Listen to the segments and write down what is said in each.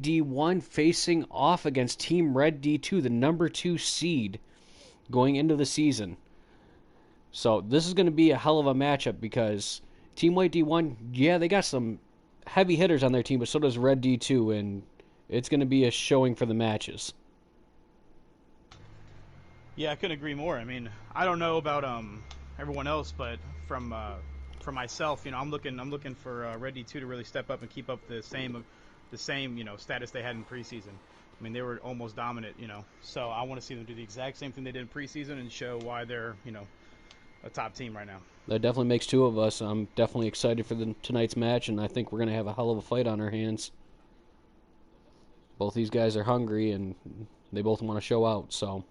D1 facing off against Team Red D2, the number 2 seed going into the season. So this is going to be a hell of a matchup because Team White D1, yeah, they got some heavy hitters on their team, but so does Red D2, and it's going to be a showing for the matches. Yeah, I couldn't agree more. I mean, I don't know about everyone else, but from myself, I'm looking for Red D2 to really step up and keep up the same status they had in preseason. I mean, they were almost dominant, So I want to see them do the exact same thing they did in preseason and show why they're a top team right now. That definitely makes two of us. I'm definitely excited for tonight's match, and I think we're going to have a hell of a fight on our hands. Both these guys are hungry, and they both want to show out, so...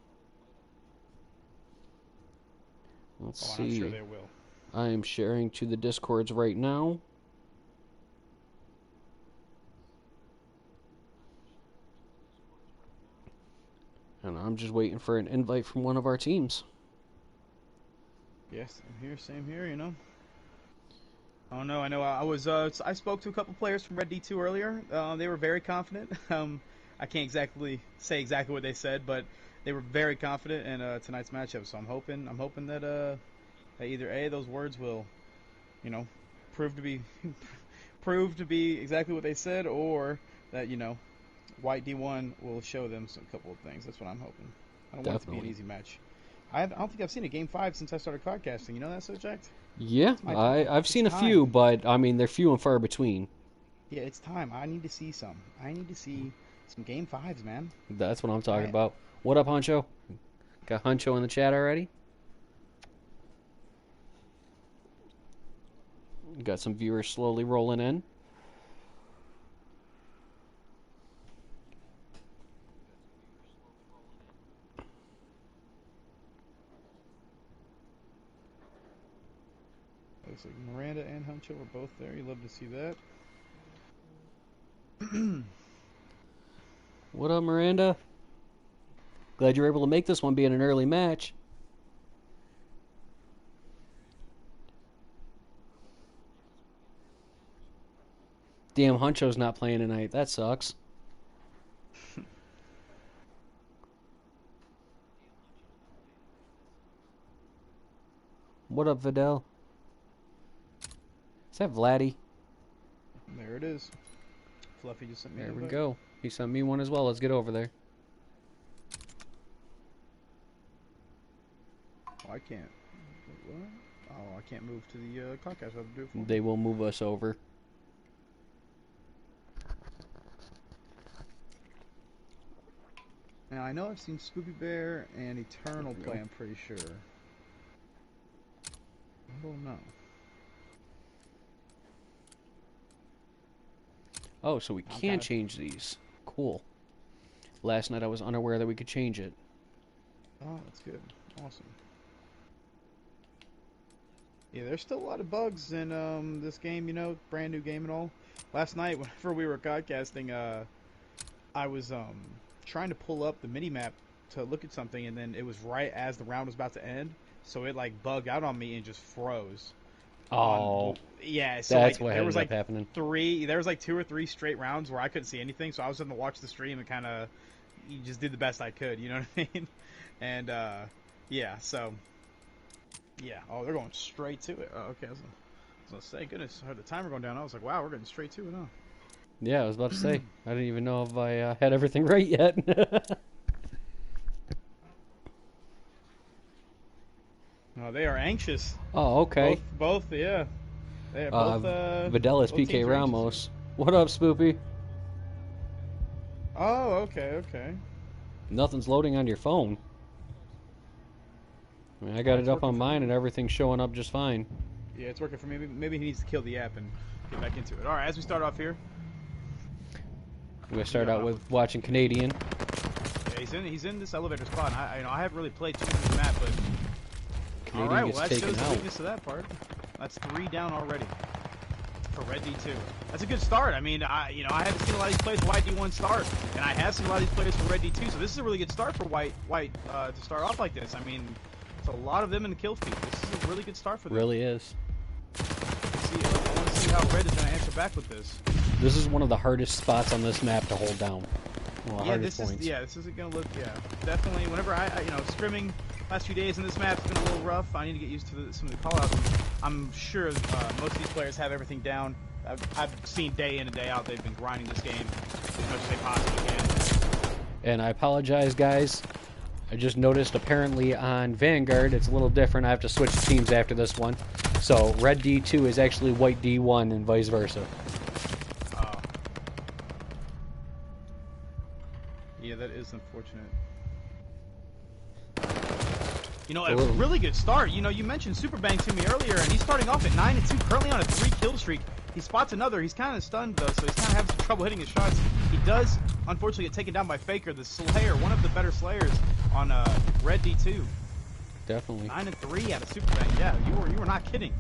Let's see. I'm sure they will. I am sharing to the Discords right now. And I'm just waiting for an invite from one of our teams. Yes, same here, Oh no, I know. I spoke to a couple players from Red D2 earlier. They were very confident. I can't say exactly what they said, but they were very confident in tonight's matchup. So I'm hoping that either those words will, prove to be prove to be exactly what they said, or that White D1 will show them a couple of things. That's what I'm hoping. I don't want it to be an easy match. I don't think I've seen a Game 5 since I started podcasting. You know that, Subject? Yeah, I've seen a few, but, I mean, they're few and far between. Yeah, it's time. I need to see some. I need to see some Game 5s, man. That's what I'm talking about. What up, Huncho? Got Huncho in the chat already? Got some viewers slowly rolling in. Looks like Miranda and Huncho are both there. You love to see that. What up, Miranda? Glad you were able to make this one being an early match. Damn, Huncho's not playing tonight. That sucks. What up, Vidal? Is that Vladdy? There it is. Fluffy just sent me There we go. He sent me one as well. Let's get over there. Oh, I can't. What? Oh, I can't move to the podcast. I have to do it for They will move us over. Now, I know I've seen Spoopy Bear and Eternal play, I'm pretty sure. I don't know. Oh, so we can change these. Cool. Last night I was unaware that we could change it. Oh, that's good. Awesome. Yeah, there's still a lot of bugs in this game, brand new game and all. Last night, whenever we were podcasting, I was trying to pull up the mini-map to look at something, and then it was right as the round was about to end, so it bugged out on me and just froze. Oh, yeah. So that's what there was happening. There was 2 or 3 straight rounds where I couldn't see anything, so I was having to watch the stream and kind of just did the best I could. You know what I mean? And yeah. So yeah. Oh, they're going straight to it. Oh, okay. I was gonna say, goodness, I heard the timer going down. I was like, wow, we're getting straight to it, huh? Yeah, I was about to say. I didn't even know if I had everything right yet. Oh, they are anxious. Oh, okay. Both, yeah. Both, Vidal is PK Ramos. What up, Spoopy? Oh, okay. Nothing's loading on your phone. I mean, I got it up on mine and everything's showing up just fine. Yeah, it's working for me. Maybe he needs to kill the app and get back into it. All right, as we start off here. We're going to start out with watching Canadian. Yeah, he's in this elevator spot. I haven't really played too much of the map, but... Canadian Alright, well, that shows the weakness of that part. That's 3 down already for Red D2. That's a good start. I mean, I haven't seen a lot of these players for White D1 start, and I have seen a lot of these players for Red D2, so this is a really good start for White to start off like this. I mean, it's a lot of them in the kill feed. This is a really good start for them. Really is. I want to see how Red is going to answer back with this. This is one of the hardest spots on this map to hold down. One of the Yeah, hardest points. this isn't gonna look, definitely. Whenever I scrimming last few days in this map's been a little rough. I need to get used to some of the callouts. I'm sure most of these players have everything down. I've seen day in and day out they've been grinding this game as much as they possibly can. And I apologize, guys. I just noticed apparently on Vanguard it's a little different. I have to switch teams after this one. So red D2 is actually white D1 and vice versa. Yeah, that is unfortunate. You know, a really good start. You know, you mentioned Superbang to me earlier, and he's starting off at 9-2, currently on a 3-kill streak. He spots another. He's kind of stunned, though, so he's kind of having some trouble hitting his shots. He does, unfortunately, get taken down by Faker, the Slayer, one of the better Slayers on Red D2. Definitely. 9-3 out of Superbang. Yeah, you were not kidding.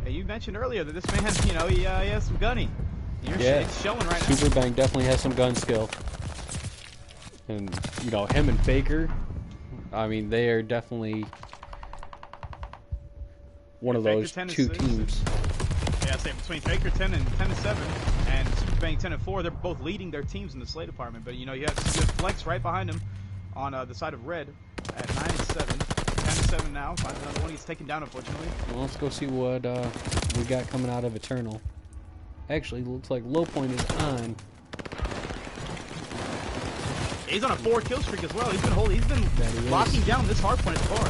Yeah, you mentioned earlier that this man, you know, he has some gunny. It's showing right now. Superbang definitely has some gun skill. And, you know, him and Faker, I mean, they are definitely one of those two teams. Yeah, I'd say between Faker 10 and 10-7 and Superbang 10-4, they're both leading their teams in the Slay department. But, you know, you have Flex right behind him on the side of Red at 9-7. 10-7 now. Finds another one. He's taken down, unfortunately. Well, let's go see what we got coming out of Eternal. Actually, looks like Low Point is on. He's on a 4-kill streak as well. He's been locking down this hard point at the bar.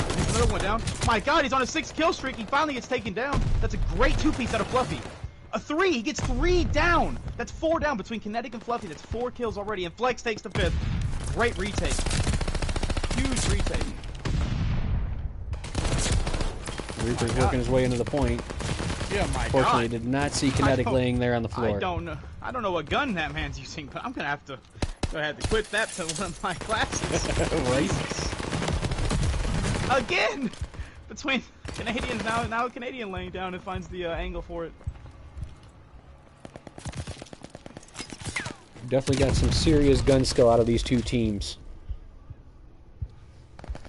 There's another one down. My God, he's on a 6-kill streak. He finally gets taken down. That's a great 2-piece out of Fluffy. A 3. He gets 3 down. That's 4 down between Kinetic and Fluffy. That's 4 kills already. And Flex takes the 5th. Great retake. Huge retake. Reaper's working his way into the point. Yeah, my Fortunately, God. did not see Kinetic laying there on the floor. I don't know what gun that man's using, but I'm gonna have to go ahead and quit that to one of my classes. Right? Again! Between Canadians now a Canadian laying down and finds the angle for it. Definitely got some serious gun skill out of these two teams.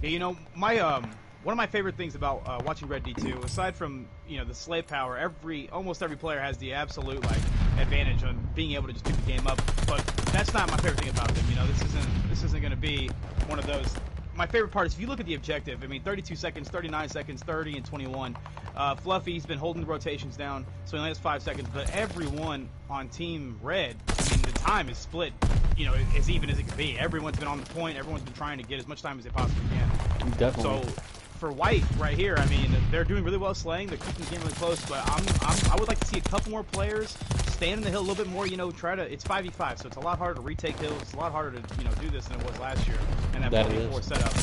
Yeah, you know, my one of my favorite things about watching Red D2, aside from, you know, the Slay power, almost every player has the absolute like advantage on being able to just pick the game up. But that's not my favorite thing about them. You know, this isn't going to be one of those. My favorite part is if you look at the objective. I mean, 32 seconds, 39 seconds, 30, and 21. Fluffy's been holding the rotations down, so he only has 5 seconds. But everyone on Team Red, I mean, the time is split, you know, as even as it can be. Everyone's been on the point. Everyone's been trying to get as much time as they possibly can. Definitely. So for White right here, I mean, they're doing really well slaying. They're keeping the game really close, but I would like to see a couple more players stand in the hill a little bit more. You know, it's 5v5, so it's a lot harder to retake hills. It's a lot harder to, you know, do this than it was last year and that 4v4 setup.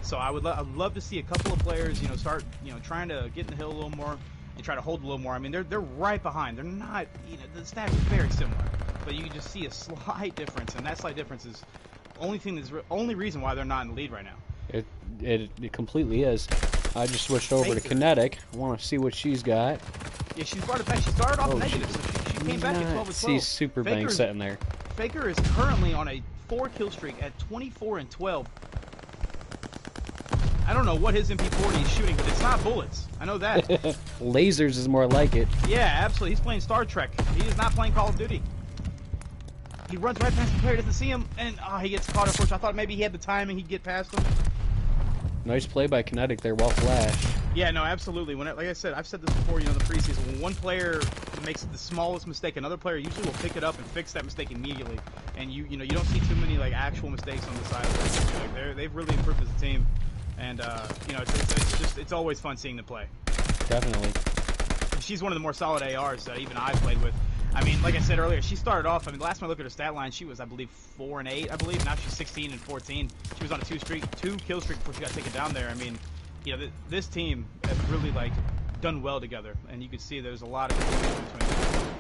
So I'd love to see a couple of players, you know, start, you know, trying to get in the hill a little more and try to hold a little more. I mean, they're right behind. They're not, you know, the stats are very similar, but you can just see a slight difference, and that slight difference is only reason why they're not in the lead right now. It completely is. I just switched over to Kinetic. I want to see what she's got. Yeah, she's brought it back. She started off negative, so she came back at 12-12. See Superbang sitting there. Faker is currently on a 4-kill streak at 24-12. I don't know what his MP40 is shooting, but it's not bullets. I know that. Lasers is more like it. Yeah, absolutely. He's playing Star Trek. He is not playing Call of Duty. He runs right past the player, doesn't see him, and he gets caught. Unfortunately, I thought maybe he had the timing, he'd get past him. Nice play by Kinetic there, well flashed. Yeah, no, absolutely. Like I said, I've said this before, you know, in the preseason, when one player makes the smallest mistake, another player usually will pick it up and fix that mistake immediately. And you know, you don't see too many like actual mistakes on the side of it. Like, they've really improved as a team, and you know, it's always fun seeing them play. Definitely. She's one of the more solid ARs that even I've played with. I mean, like I said earlier, she started off, I mean, last time I looked at her stat line, she was, I believe, 4-8, I believe. Now she's 16-14. She was on a 2-kill streak before she got taken down there. I mean, you know, this team has really, like, done well together. And you can see there's a lot of difference between them.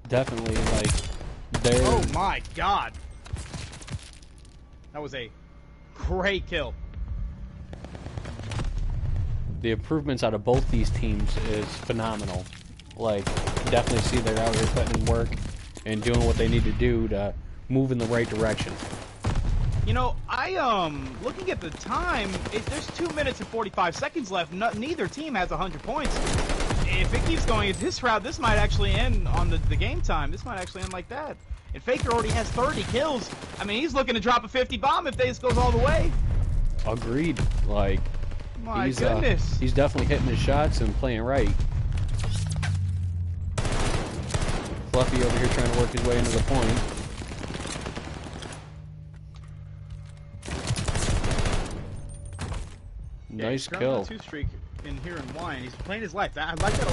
Definitely, like, they're... Oh, my God. That was a great kill. The improvements out of both these teams is phenomenal. Like, definitely see they're out here putting in work and doing what they need to do to move in the right direction. You know, looking at the time, there's 2 minutes and 45 seconds left. Neither team has 100 points. if it keeps going at this route, this might actually end on the game time. This might actually end like that. And Faker already has 30 kills. I mean, he's looking to drop a 50 bomb if this goes all the way. Agreed. Like, my goodness. He's definitely hitting his shots and playing right. Fluffy over here trying to work his way into the point. Nice kill. Two streak in here in Wine. He's playing his life. I like that.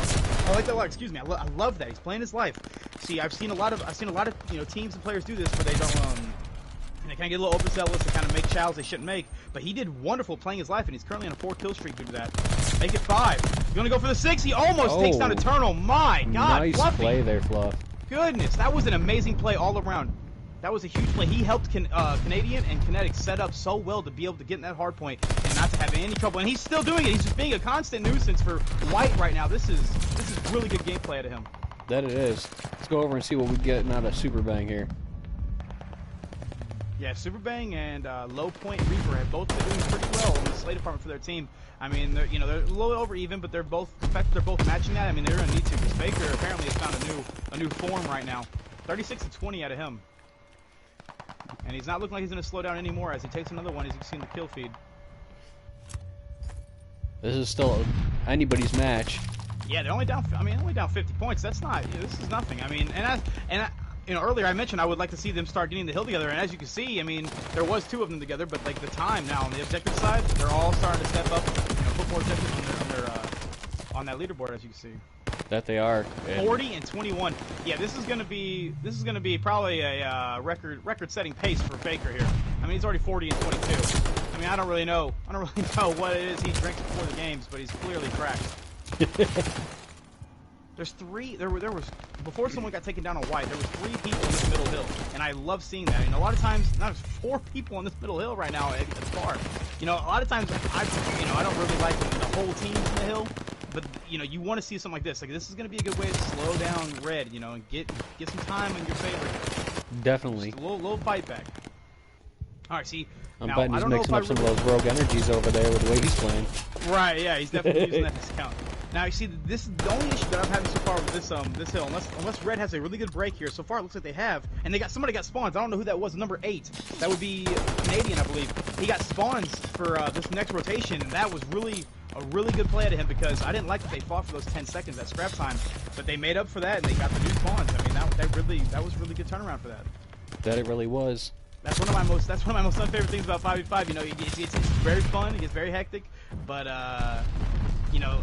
I like that a lot. Excuse me. I love that. He's playing his life. See, I've seen a lot of teams and players do this where they don't they kind of get a little overzealous and kind of make chows they shouldn't make. But he did wonderful playing his life, and he's currently on a 4 kill streak due to that. Make it 5. He's gonna go for the 6. He almost takes down Eternal. My God, nice Fluffy. play there, Fluff. Goodness, that was an amazing play all around. That was a huge play. He helped Canadian and Kinetic set up so well to be able to get in that hard point and not to have any trouble. And he's still doing it. He's just being a constant nuisance for White right now. This is really good gameplay out of him. That it is. Let's go over and see what we get out of Super Bang here. Yeah, Super Bang and Low Point Reaper have both been doing pretty well in the slay department for their team. I mean, they're they're a little over even, but they're both matching that. I mean, they're gonna need to because Faker apparently has found a new form right now. 36-20 out of him. And he's not looking like he's going to slow down anymore as he takes another one, as you can see in the kill feed. This is still anybody's match. Yeah, they're only down. I mean, only down 50 points. That's not. This is nothing. I mean, earlier I mentioned I would like to see them start getting the hill together, and as you can see, I mean, there was 2 of them together, but like the time now on the objective side, they're all starting to step up, put more objectives on that leaderboard, as you can see. That they are. 40 and 21. Yeah, this is gonna be probably a record-setting pace for Faker here. I mean, he's already 40 and 22. I mean, I don't really know what it is he drinks before the games, but he's clearly cracked. There's 3. There was before someone got taken down on White. There was 3 people in this middle hill, and I love seeing that. And a lot of times, there's 4 people in this middle hill right now at far. A lot of times I don't really like the whole team's in the hill. But you want to see something like this. Like this is going to be a good way to slow down Red. And get some time in your favor. Definitely. Just a little fight back. All right, see. I'm betting he's mixing up some of those rogue energies over there with the way he's playing. Right. Yeah, he's definitely using that discount. Now you see, this is the only issue that I'm having so far with this hill. Unless Red has a really good break here. So far, it looks like they have. And somebody got spawns. I don't know who that was. Number 8. That would be Canadian, I believe. He got spawns for this next rotation, and that was a really good play out of him because I didn't like that they fought for those 10 seconds at scrap time, but they made up for that and they got the new spawns. I mean, that was really good turnaround for that. That it really was. That's one of my most unfavorite things about 5v5. It's very fun. It gets very hectic, but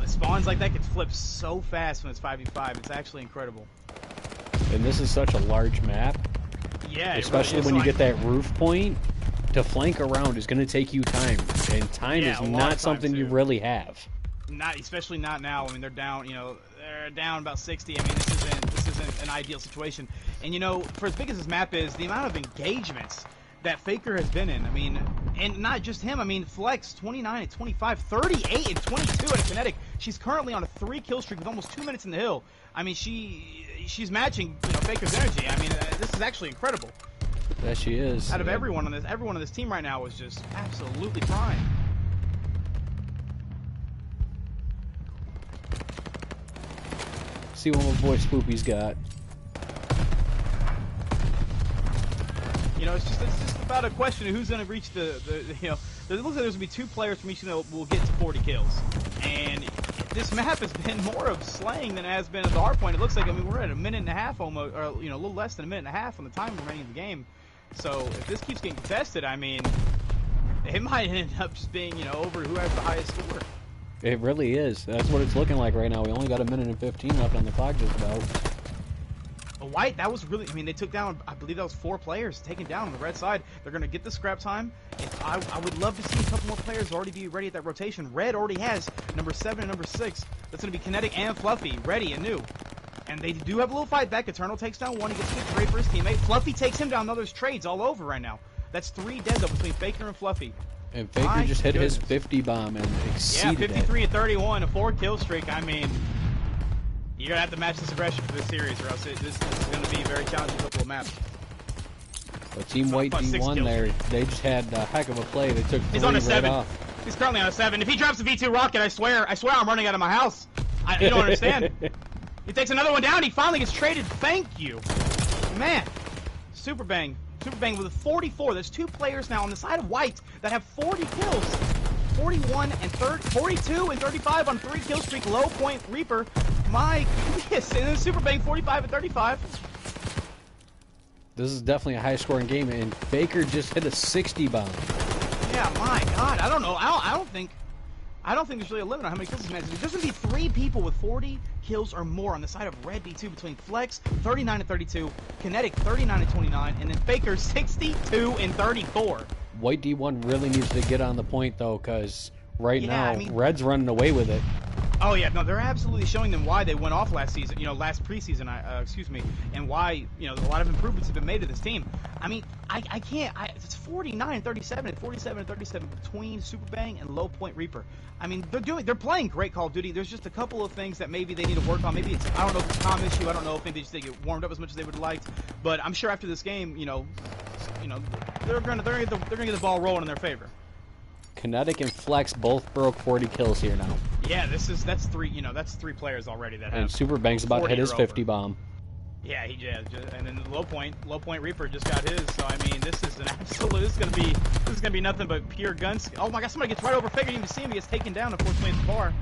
spawns like that can flip so fast when it's 5v5. It's actually incredible. And this is such a large map. Yeah, especially when you get that roof point. To flank around is going to take you time, and time is not something you really have. Especially not now. I mean, they're down. They're down about 60. I mean, this isn't an ideal situation. And for as big as this map is, the amount of engagements that Faker has been in. I mean, and not just him. I mean, Flex 29 and 25, 38 and 22 at Kinetic. She's currently on a 3 kill streak with almost 2 minutes in the hill. I mean, she's matching Faker's energy. I mean, this is actually incredible. Yeah, she is. Out of everyone on this team right now is just absolutely prime. See what my boy Spoopy's got. It's just about a question of who's going to reach it looks like there's going to be 2 players from each team that will get to 40 kills. And this map has been more of slaying than it has been at the hard point. It looks like, we're at a minute and a half almost, or a little less than a minute and a half on the time remaining in the game. So if this keeps getting contested, I mean, it might end up just being, over who has the highest score. It really is. That's what it's looking like right now. We only got a minute and 15 left on the clock just about. White, that was really, they took down, I believe that was 4 players taken down on the red side. They're going to get the scrap time. I would love to see a couple more players already be ready at that rotation. Red already has number 7 and number 6. That's going to be Kinetic and Fluffy, ready and new. And they do have a little fight back. Eternal takes down 1. He gets kicked right for his teammate. Fluffy takes him down. Now there's trades all over right now. That's 3 dead, though, between Faker and Fluffy. And Faker just hit his 50 bomb and exceeded it. 53 and 31, a 4 kill streak. I mean, you're going to have to match this aggression for this series, or else this is going to be a very challenging couple of maps. But Team White D1 there, they just had a heck of a play. They took 3 He's on a 7. off. He's currently on a 7. If he drops a V2 rocket, I swear I'm running out of my house. You don't understand. He takes another one down. He finally gets traded. Thank you. Man. Super Bang with 44. There's 2 players now on the side of White that have 40 kills. 41 and 42 and 35 on 3 kill streak. Low Point Reaper. My goodness. And then Super Bang 45 and 35. This is definitely a high-scoring game, and Faker just hit a 60 bomb. Yeah, my God. I don't know. I don't think there's really a limit on how many kills this man has. There's going to be 3 people with 40 kills or more on the side of Red D2 between Flex 39 and 32, Kinetic 39 and 29, and then Faker 62 and 34. White D1 really needs to get on the point, though, because now, I mean, Red's running away with it. Oh yeah, no, they're absolutely showing them why they went off last season, last preseason, and why, a lot of improvements have been made to this team. I mean, I can't, it's 49-37 and 47-37 between Super Bang and Low Point Reaper. I mean, they're playing great Call of Duty. There's just a couple of things that maybe they need to work on. Maybe it's, I don't know if it's a comm issue. I don't know if maybe they get warmed up as much as they would have liked. But I'm sure after this game, they're gonna get the ball rolling in their favor. Kinetic and Flex both broke 40 kills here now. Yeah, that's 3 players already that have. And Super Bang's about to hit his 50 bomb. Yeah, and then Low Point Reaper just got his. So I mean, this is an absolute. This is gonna be nothing but pure guns. Oh my God! Somebody gets right over Faker. You can see him. He gets taken down. Unfortunately, at the bar.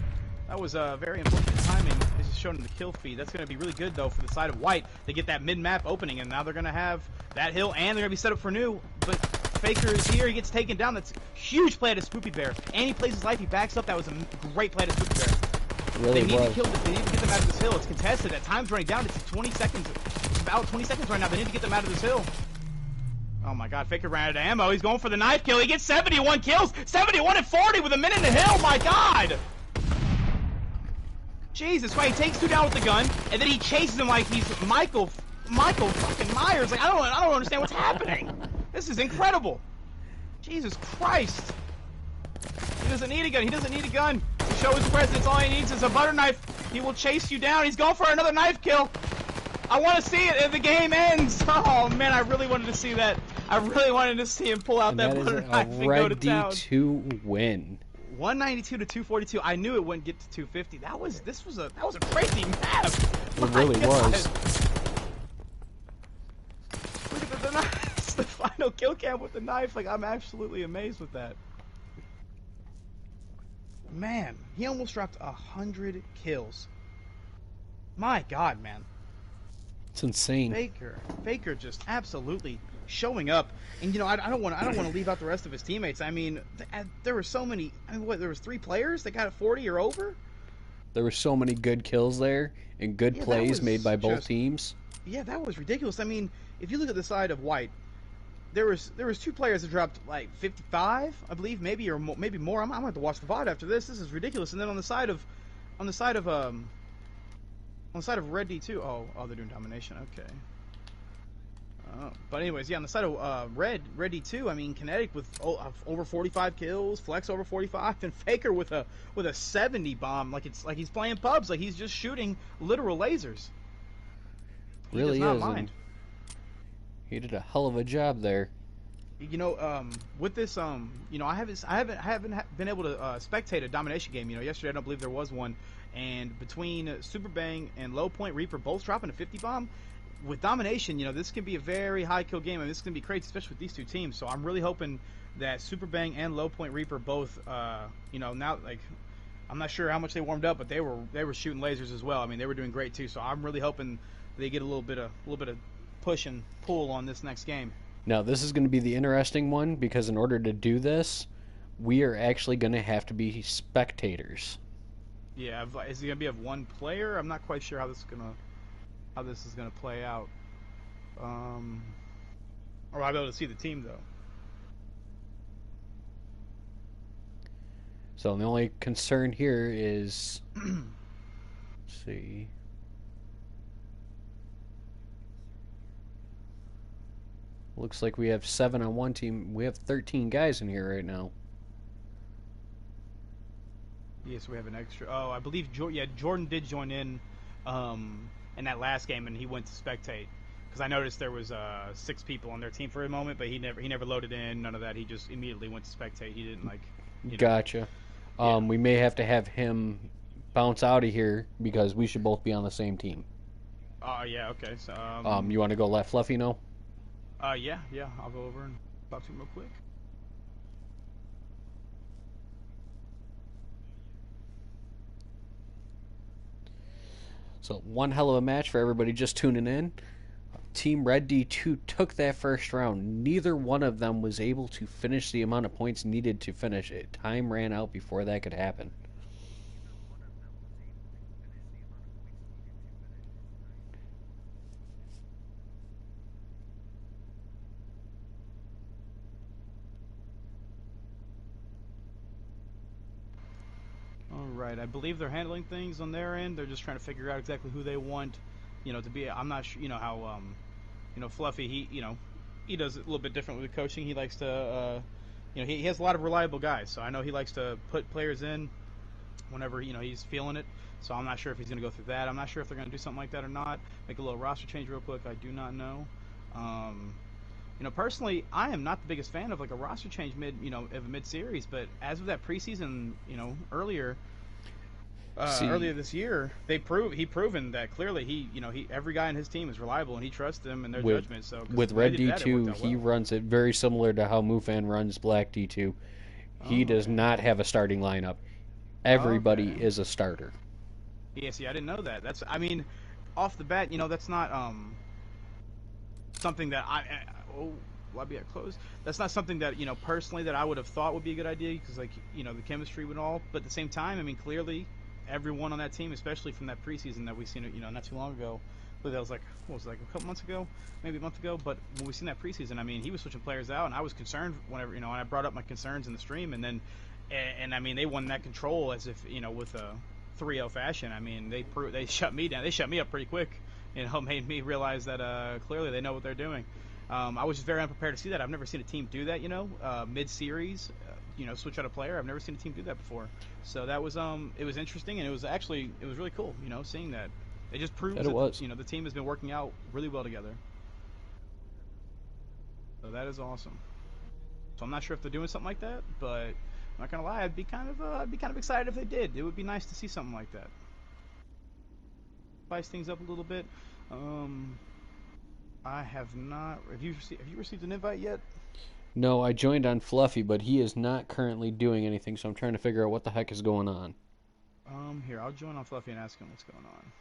That was very unfortunate timing. It's just shown in the kill feed. That's gonna be really good though for the side of White. They get that mid-map opening, and now they're gonna have that hill, and they're gonna be set up for new. But Faker is here. He gets taken down. That's a huge play to Spoopy Bear, and he plays his life. He backs up. That was a great play to Spoopy Bear. Really they need was. to kill them. They need to get them out of this hill. It's contested. That time's running down. It's 20 seconds. It's about 20 seconds right now. They need to get them out of this hill. Oh my God, Faker ran out of ammo. He's going for the knife kill. He gets 71 kills. 71 and 40 with a minute in the hill. My God. Jesus, why he takes 2 down with the gun, and then he chases him like he's Michael fucking Myers. Like I don't understand what's happening. This is incredible. Jesus Christ. He doesn't need a gun. He doesn't need a gun to show his presence. All he needs is a butter knife. He will chase you down. He's going for another knife kill. I want to see it if the game ends. Oh man, I really wanted to see that. I really wanted to see him pull out that butter knife and go to town. Red D2 win. 192 to 242. I knew it wouldn't get to 250. That was a crazy map. It really was. Look at the knife. The final kill cam with the knife. Like I'm absolutely amazed with that. Man, he almost dropped 100 kills. My God, man. It's insane. Faker just absolutely showing up. And I don't want to leave out the rest of his teammates. I mean, there were so many. I mean, there was 3 players that got 40 or over. There were so many good kills there and good plays made by both teams. Yeah, that was ridiculous. I mean, if you look at the side of White, there was 2 players that dropped like 55, I believe, maybe more. I'm gonna have to watch the VOD after this. This is ridiculous. And then on the side of Red D2, oh, they're doing domination. Okay. But anyways, yeah, on the side of Red D2, I mean, Kinetic with over 45 kills, Flex over 45, and Faker with a 70 bomb, like he's playing pubs, like he's just shooting literal lasers. He really does is. not mind. He did a hell of a job there. With this, I haven't been able to spectate a domination game. Yesterday I don't believe there was one, and between Super Bang and Low Point Reaper both dropping a 50 bomb. With domination, this can be a very high kill game, and this can be crazy, especially with these 2 teams. So I'm really hoping that Super Bang and Low Point Reaper both, now like, I'm not sure how much they warmed up, but they were shooting lasers as well. I mean, they were doing great too. So I'm really hoping they get a little bit of push and pull on this next game. Now this is going to be the interesting one because in order to do this, we are actually going to have to be spectators. Yeah, is it going to be of 1 player? I'm not quite sure how this is going to play out. Or I'll be able to see the team though. So the only concern here is, let's see. Looks like we have 7 on one team. We have 13 guys in here right now. Yes, we have an extra. Oh, I believe Jordan did join in that last game, and he went to spectate. Because I noticed there was 6 people on their team for a moment, but he never loaded in, none of that. He just immediately went to spectate. He didn't Gotcha. Yeah. We may have to have him bounce out of here because we should both be on the same team. Yeah, okay. So, You want to go let Fluffy know? yeah. I'll go over and talk to him real quick. So one hell of a match for everybody just tuning in. Team Red D2 took that first round. Neither one of them was able to finish the amount of points needed to finish it. Time ran out before that could happen. All right. I believe they're handling things on their end. They're just trying to figure out exactly who they want, to be. I'm not sure, how, Fluffy, he does it a little bit different with coaching. He likes to, he has a lot of reliable guys. So I know he likes to put players in whenever, he's feeling it. So I'm not sure if he's going to go through that. I'm not sure if they're going to do something like that or not. Make a little roster change real quick. I do not know. Um, personally, I am not the biggest fan of like a roster change of a mid series, but as of that preseason, earlier See, earlier this year, he proven that clearly he every guy in his team is reliable and he trusts them and their with judgment. So with when they Red did that, it worked D2, out he well. runs it very similar to how Mufan runs Black D2. He Oh, does okay. not have a starting lineup. Everybody Okay. is a starter. Yeah, see, I didn't know that. I mean, off the bat, that's not something that oh, why be at close? That's not something that personally that I would have thought would be a good idea because like the chemistry would all. But at the same time, I mean, clearly everyone on that team, especially from that preseason that we seen it, not too long ago. But that was like what was it, like a couple months ago, maybe a month ago. But when we seen that preseason, I mean, he was switching players out, and I was concerned whenever and I brought up my concerns in the stream, and then and I mean they won that control as if with a 3-0 fashion. I mean they shut me down, they shut me up pretty quick. Made me realize that clearly they know what they're doing. I was just very unprepared to see that. I've never seen a team do that, mid-series, switch out a player. I've never seen a team do that before. So that was it was interesting and it was really cool, seeing that. It just proves That it that was. the team has been working out really well together. So that is awesome. So I'm not sure if they're doing something like that, but I'm not gonna lie, I'd be kind of excited if they did. It would be nice to see something like that. Spice things up a little bit. Um, I have not. Have you received an invite yet? No, I joined on Fluffy, but he is not currently doing anything, so I'm trying to figure out what the heck is going on. Here, I'll join on Fluffy and ask him what's going on.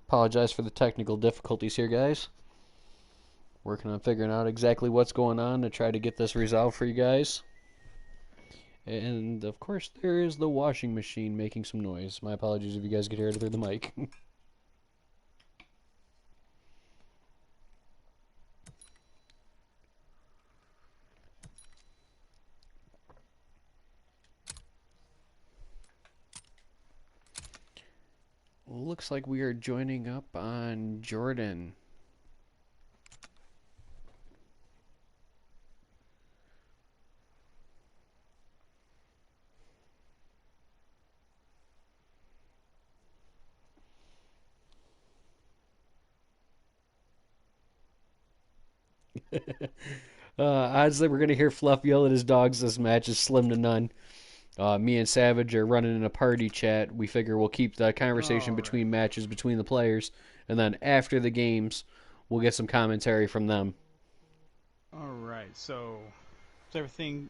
Apologize for the technical difficulties here, guys. Working on figuring out exactly what's going on to try to get this resolved for you guys. And of course, there is the washing machine making some noise. My apologies if you guys could hear it through the mic. Looks like we are joining up on Jordan. Odds that we're going to hear Fluff yell at his dogs this match is slim to none. Me and Savage are running in a party chat. We figure we'll keep the conversation All right. between matches between the players, and then after the games, we'll get some commentary from them. All right. So, is everything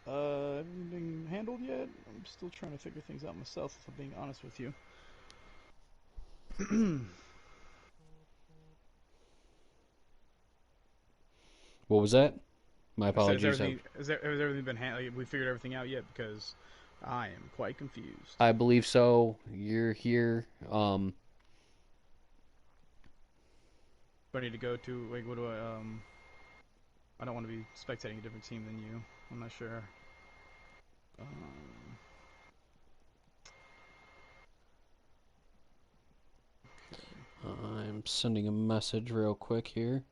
handled yet? I'm still trying to figure things out myself. If I'm being honest with you. What was that? My I said, apologies. has everything been handled? Like, we figured everything out yet? Because I am quite confused. I believe so. You're here. Do I need to go to like what do I don't want to be spectating a different team than you. I'm not sure. Um, I'm sending a message real quick here.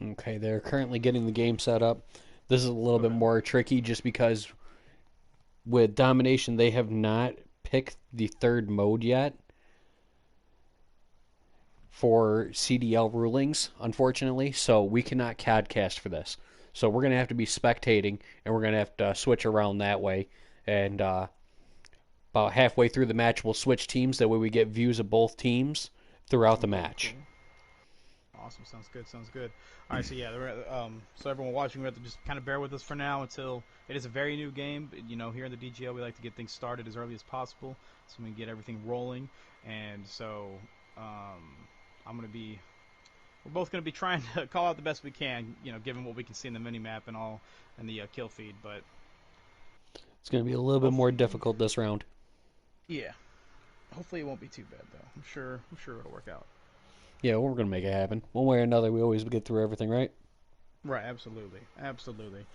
Okay, they're currently getting the game set up. This is a little bit Okay. more tricky just because with Domination, they have not picked the third mode yet for CDL rulings, unfortunately, so we cannot CADcast for this. So we're going to have to be spectating, and we're going to have to switch around that way. And about halfway through the match, we'll switch teams. That way we get views of both teams throughout the Okay. match. Cool. Awesome. Sounds good. Sounds good. All right. So yeah, so everyone watching, we have to just kind of bear with us for now until it is a very new game. You know, here in the DGL, we like to get things started as early as possible, so we can get everything rolling. And so, um, I'm gonna be. We're both gonna be trying to call out the best we can. You know, given what we can see in the mini map and all, and the kill feed. But It's going to be a little bit more hopefully, difficult this round. yeah. Hopefully, it won't be too bad though. I'm sure. I'm sure it'll work out. Yeah, we're going to make it happen. One way or another, we always get through everything, right? Right. Absolutely. Absolutely.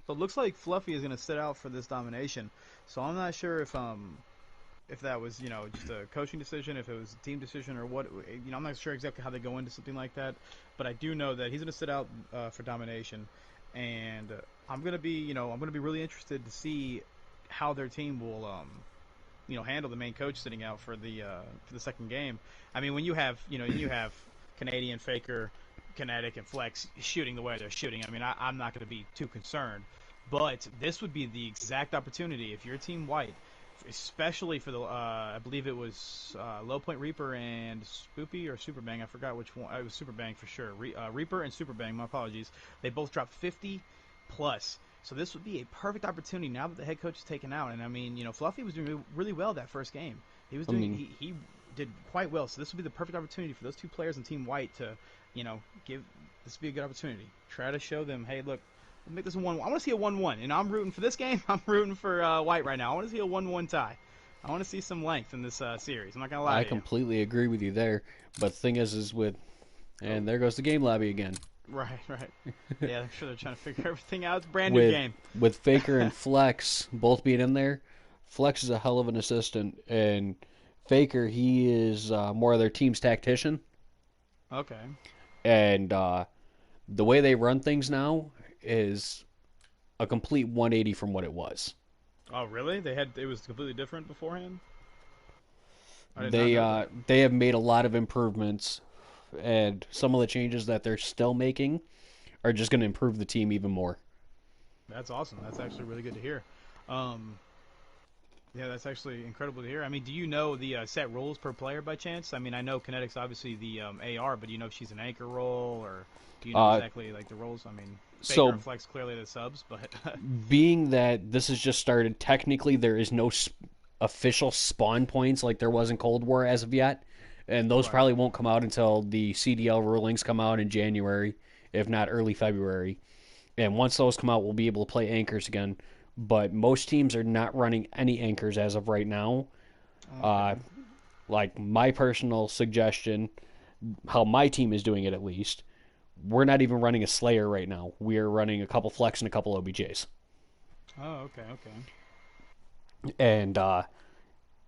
So it looks like Fluffy is going to sit out for this domination. So I'm not sure if that was just a coaching decision, if it was a team decision, or what. I'm not sure exactly how they go into something like that. But I do know that he's going to sit out for domination, and I'm going to be I'm going to be really interested to see how their team will handle the main coach sitting out for the second game. I mean, when you have Canadian, Faker, Kinetic, and Flex shooting the way they're shooting. I mean, I'm not going to be too concerned, but this would be the exact opportunity if you're Team White, especially for the I believe it was Low Point Reaper and Spoopy or Super Bang. I forgot which one. It was Super Bang for sure. Reaper and Super Bang. My apologies. They both dropped 50 plus. So this would be a perfect opportunity now that the head coach is taken out. And I mean, Fluffy was doing really well that first game. He was I doing mean, he did quite well. So this would be the perfect opportunity for those two players in Team White to, give this would be a good opportunity. Try to show them, hey, look, we'll make this a 1-1. I want to see a 1-1. And I'm rooting for this game. I'm rooting for White right now. I want to see a 1-1 tie. I want to see some length in this series. I'm not gonna lie I to you. completely agree with you there. But the thing is with, Oh, and there goes the game lobby again. right, right. Yeah, I'm sure they're trying to figure everything out. It's a brand new with game. with Faker and Flex both being in there, Flex is a hell of an assistant, and Faker he is more of their team's tactician. Okay. And the way they run things now is a complete 180 from what it was. Oh, really? It was completely different beforehand. I did not They know that. they have made a lot of improvements, and some of the changes that they're still making are just going to improve the team even more. That's awesome. That's actually really good to hear. Um, yeah, that's actually incredible to hear. I mean, do you know the set rules per player by chance? I mean, I know Kinetic's obviously the AR, but do you know if she's an anchor role, or do you know Uh, exactly like the roles? I mean, Faker so and Flex clearly the subs, but being that this has just started, technically there is no official spawn points like there was in Cold War as of yet, and those right. probably won't come out until the CDL rulings come out in January, if not early February. And once those come out, we'll be able to play anchors again. But most teams are not running any anchors as of right now. Uh, Okay. like my personal suggestion, how my team is doing it at least, we're not even running a Slayer right now. We are running a couple Flex and a couple OBJs. Oh, okay, okay. And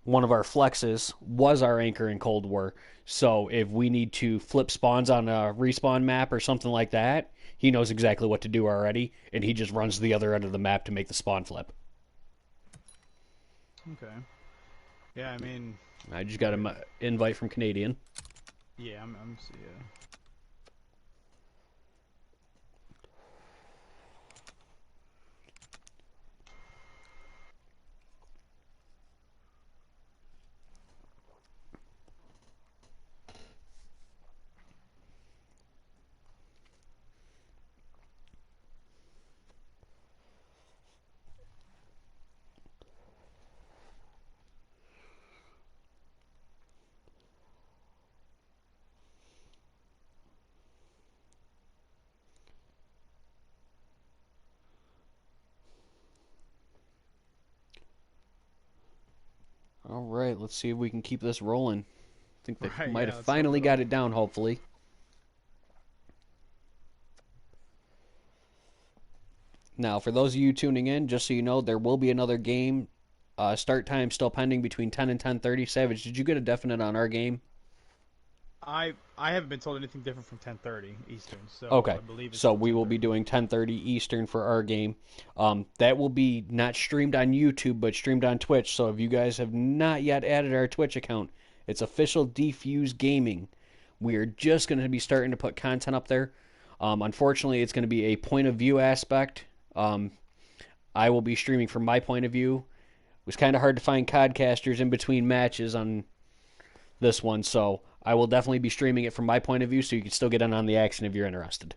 one of our flexes was our anchor in Cold War. So if we need to flip spawns on a respawn map or something like that, he knows exactly what to do already, and he just runs to the other end of the map to make the spawn flip. Okay. Yeah, I mean, I just got an invite from Canadian. yeah, yeah. All right, let's see if we can keep this rolling. I think they Right, might yeah, have let's finally hope so. got it down, hopefully. Now, for those of you tuning in, just so you know, there will be another game. Start time still pending between 10 and 10:30. Savage, did you get a definite on our game? I haven't been told anything different from 10:30 Eastern, so Okay, I believe it's so still we will be 10:30. doing 10:30 Eastern for our game. That will be not streamed on YouTube, but streamed on Twitch. So if you guys have not yet added our Twitch account, it's official Defuse Gaming. We are just going to be starting to put content up there. Unfortunately, it's going to be a point of view aspect. I will be streaming from my point of view. It was kind of hard to find codcasters in between matches on this one, so I will definitely be streaming it from my point of view so you can still get in on the action if you're interested.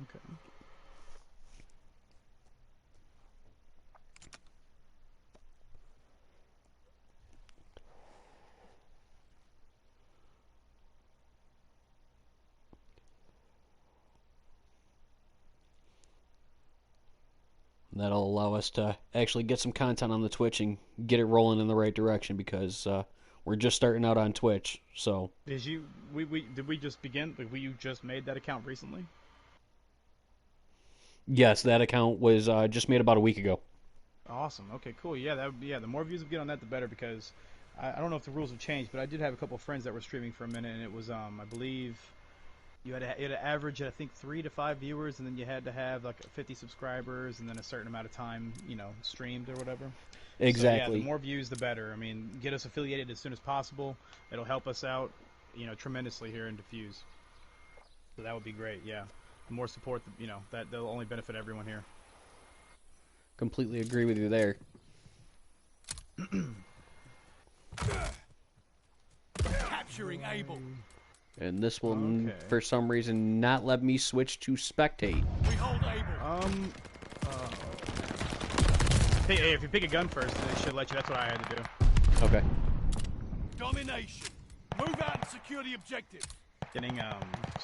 Okay. That'll allow us to actually get some content on the Twitch and get it rolling in the right direction because we're just starting out on Twitch. So Did we just begin? Like, you just made that account recently? yes, that account was just made about a week ago. Awesome. Okay, cool. Yeah, the more views we get on that, the better, because I don't know if the rules have changed, but I did have a couple of friends that were streaming for a minute, and it was I believe you had to average, I think, 3 to 5 viewers, and then you had to have like 50 subscribers, and then a certain amount of time, streamed or whatever. Exactly. So yeah, the more views, the better. I mean, get us affiliated as soon as possible. It'll help us out, tremendously here in Diffuse. So that would be great. Yeah, the more support, that'll only benefit everyone here. Completely agree with you there. Capturing Able. And this will, Okay. for some reason, not let me switch to spectate. We hold Able. Hey, if you pick a gun first, then it should let you. That's what I had to do. Okay. Domination. Move out and secure the objective. Getting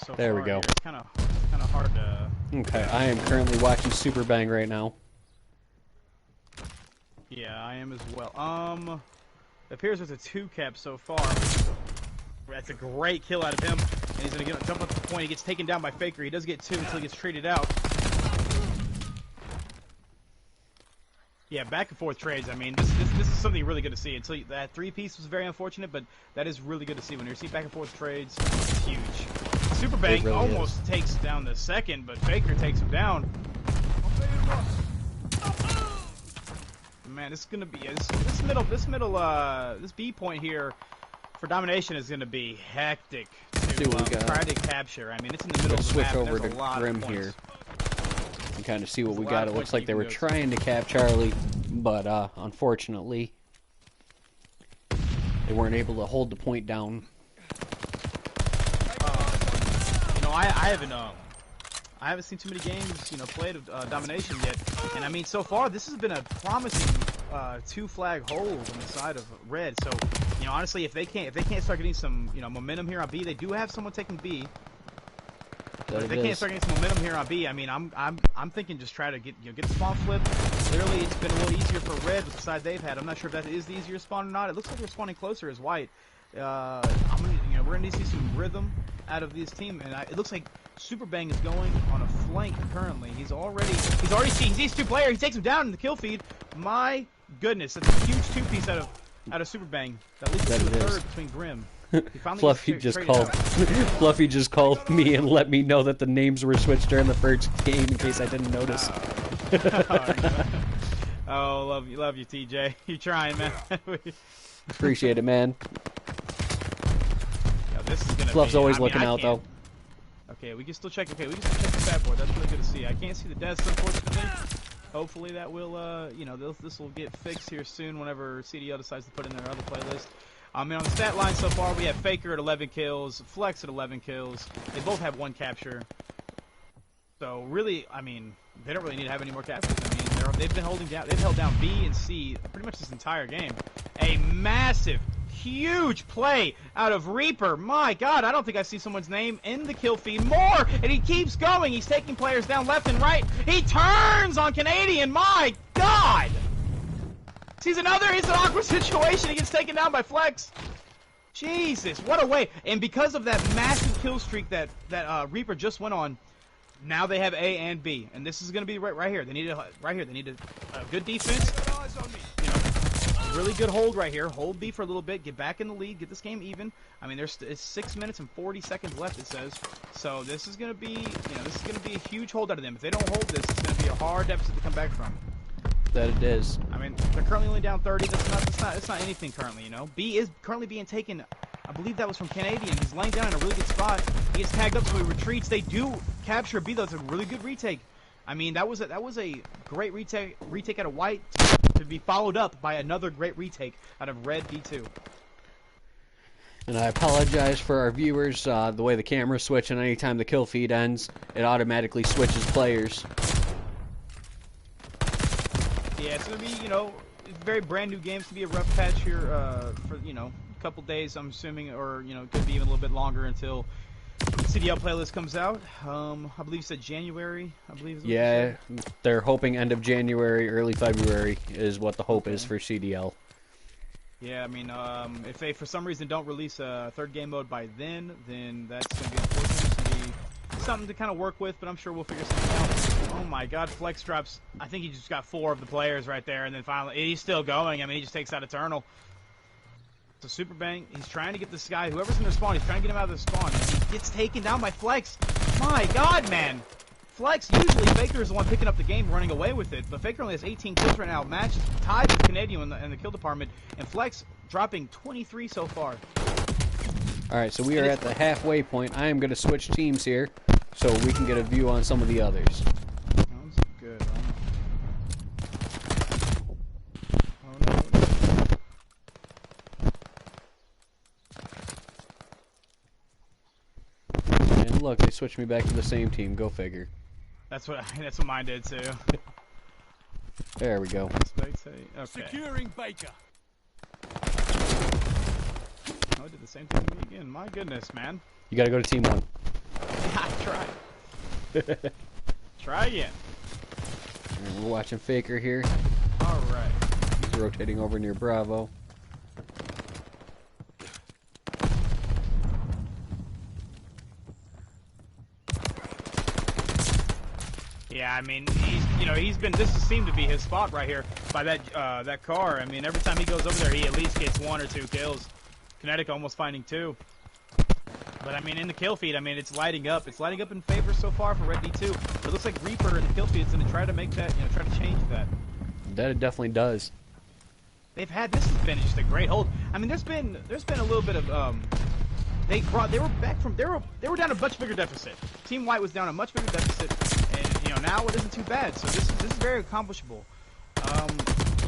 so There we far go. here, it's kind of hard to. Okay, I am currently watching Super Bang right now. Yeah, I am as well. It appears there's a 2 cap so far. That's a great kill out of him, and he's gonna jump up the point. He gets taken down by Faker. He does get 2 until he gets traded out. Yeah, back and forth trades. I mean, this is something really good to see. That 3-piece was very unfortunate, but that is really good to see. When you see back and forth trades, it's huge. Super Bang really almost takes down the second, but Faker takes him down. Man, this is gonna be this B point here for domination is gonna be hectic See what we to got. try to capture. I mean, it's in the middle Let's of the switch map, and over there's to a lot Grim of points. here and kind of see what There's we a lot got. of It looks points like you they can were go to. trying to cap Charlie, but unfortunately, they weren't able to hold the point down. I haven't seen too many games, played of domination yet, and I mean, so far this has been a promising 2 flag hold on the side of red. So, honestly, if they can't start getting some, momentum here on B, they do have someone taking B. But if they can't start getting some momentum here on B, I mean, I'm thinking just try to get the spawn flip. Clearly, it's been a little easier for red with the side they've had. I'm not sure if that is the easier spawn or not. It looks like they're spawning closer as white. We're gonna need to see some rhythm out of this team, and it looks like Super Bang is going on a flank currently. He's already seen. He sees 2 players. He takes him down in the kill feed. My goodness, that's a huge 2-piece out of Super Bang. That leads to a That it is. third between Grim. He finally Fluffy gets just traded called. out. Fluffy just called me and let me know that the names were switched during the first game in case I didn't notice. Oh, love you, TJ. You trying, man? Appreciate it, man. Yeah, this is gonna Fluff's be, always I mean, looking I out can't- though. Okay, we can still check. Okay, we can still check the stat board. That's really good to see. I can't see the deaths, unfortunately. Hopefully that will, this will get fixed here soon whenever CDL decides to put in their other playlist. I mean, on the stat line so far, we have Faker at 11 kills, Flex at 11 kills. They both have 1 capture. So really, I mean, they don't really need to have any more captures. I mean, they've held down B and C pretty much this entire game. A massive, huge play out of Reaper. My God, I don't think I see someone's name in the kill feed more. And he keeps going. He's taking players down left and right. He turns on Canadian. My God. He's an awkward situation. He gets taken down by Flex. Jesus, what a way. And because of that massive kill streak that Reaper just went on, now they have A and B. And this is going to be right here. They need a good defense. You know, really good hold right here. Hold B for a little bit. Get back in the lead. Get this game even. I mean, it's 6 minutes and 40 seconds left, it says. So this is going to be, this is going to be a huge hold out of them. If they don't hold this, it's going to be a hard deficit to come back from. That it is. I mean, they're currently only down 30. It's not anything currently, you know. B is currently being taken. I believe that was from Canadian. He's laying down in a really good spot. He gets tagged up, so he retreats. They do capture B, though. It's a really good retake. I mean, that was a great retake out of White to be followed up by another great retake out of Red D2. And I apologize for our viewers. The way the camera switch, and anytime the kill feed ends, it automatically switches players. Yeah, it's gonna be, it's a very brand new game. It's gonna be a rough patch here for a couple days, I'm assuming, or it could be even a little bit longer until CDL playlist comes out. I believe you said January. I believe. Yeah, they're hoping end of January, early February is what the hope is for CDL. Yeah, I mean, if they for some reason don't release a third game mode by then that's gonna be unfortunate. It's gonna be something to kind of work with, but I'm sure we'll figure something out. Oh my God, Flex drops. I think he just got 4 of the players right there, and then finally he's still going. I mean, he just takes out Eternal. So Super Bang, he's trying to get this guy, whoever's in their spawn, he's trying to get him out of the spawn. And he gets taken down by Flex. My God, man. Flex, usually Faker is the one picking up the game, running away with it, but Faker only has 18 kills right now, matched tied with Canadian in the kill department, and Flex dropping 23 so far. Alright, so we are at the halfway point. I am going to switch teams here so we can get a view on some of the others. Sounds good. And look, they switched me back to the same team. Go figure. That's what mine did too. There we go. Okay. Securing Baker. Oh, I did the same thing to me again. My goodness, man. You got to go to team 1. I tried. Try again. And we're watching Faker here. All right. He's rotating over near Bravo. Yeah, I mean, he's been. This seemed to be his spot right here by that car. I mean, every time he goes over there, he at least gets 1 or 2 kills. Kinetic almost finding 2. But I mean, in the kill feed, I mean, it's lighting up. It's lighting up in favor so far for Red D2. It looks like Reaper in the kill feed is going to try to make that, try to change that. That it definitely does. This has been just a great hold. I mean, there's been a little bit of they were down a much bigger deficit. Team White was down a much bigger deficit, and now it isn't too bad. So this is very accomplishable.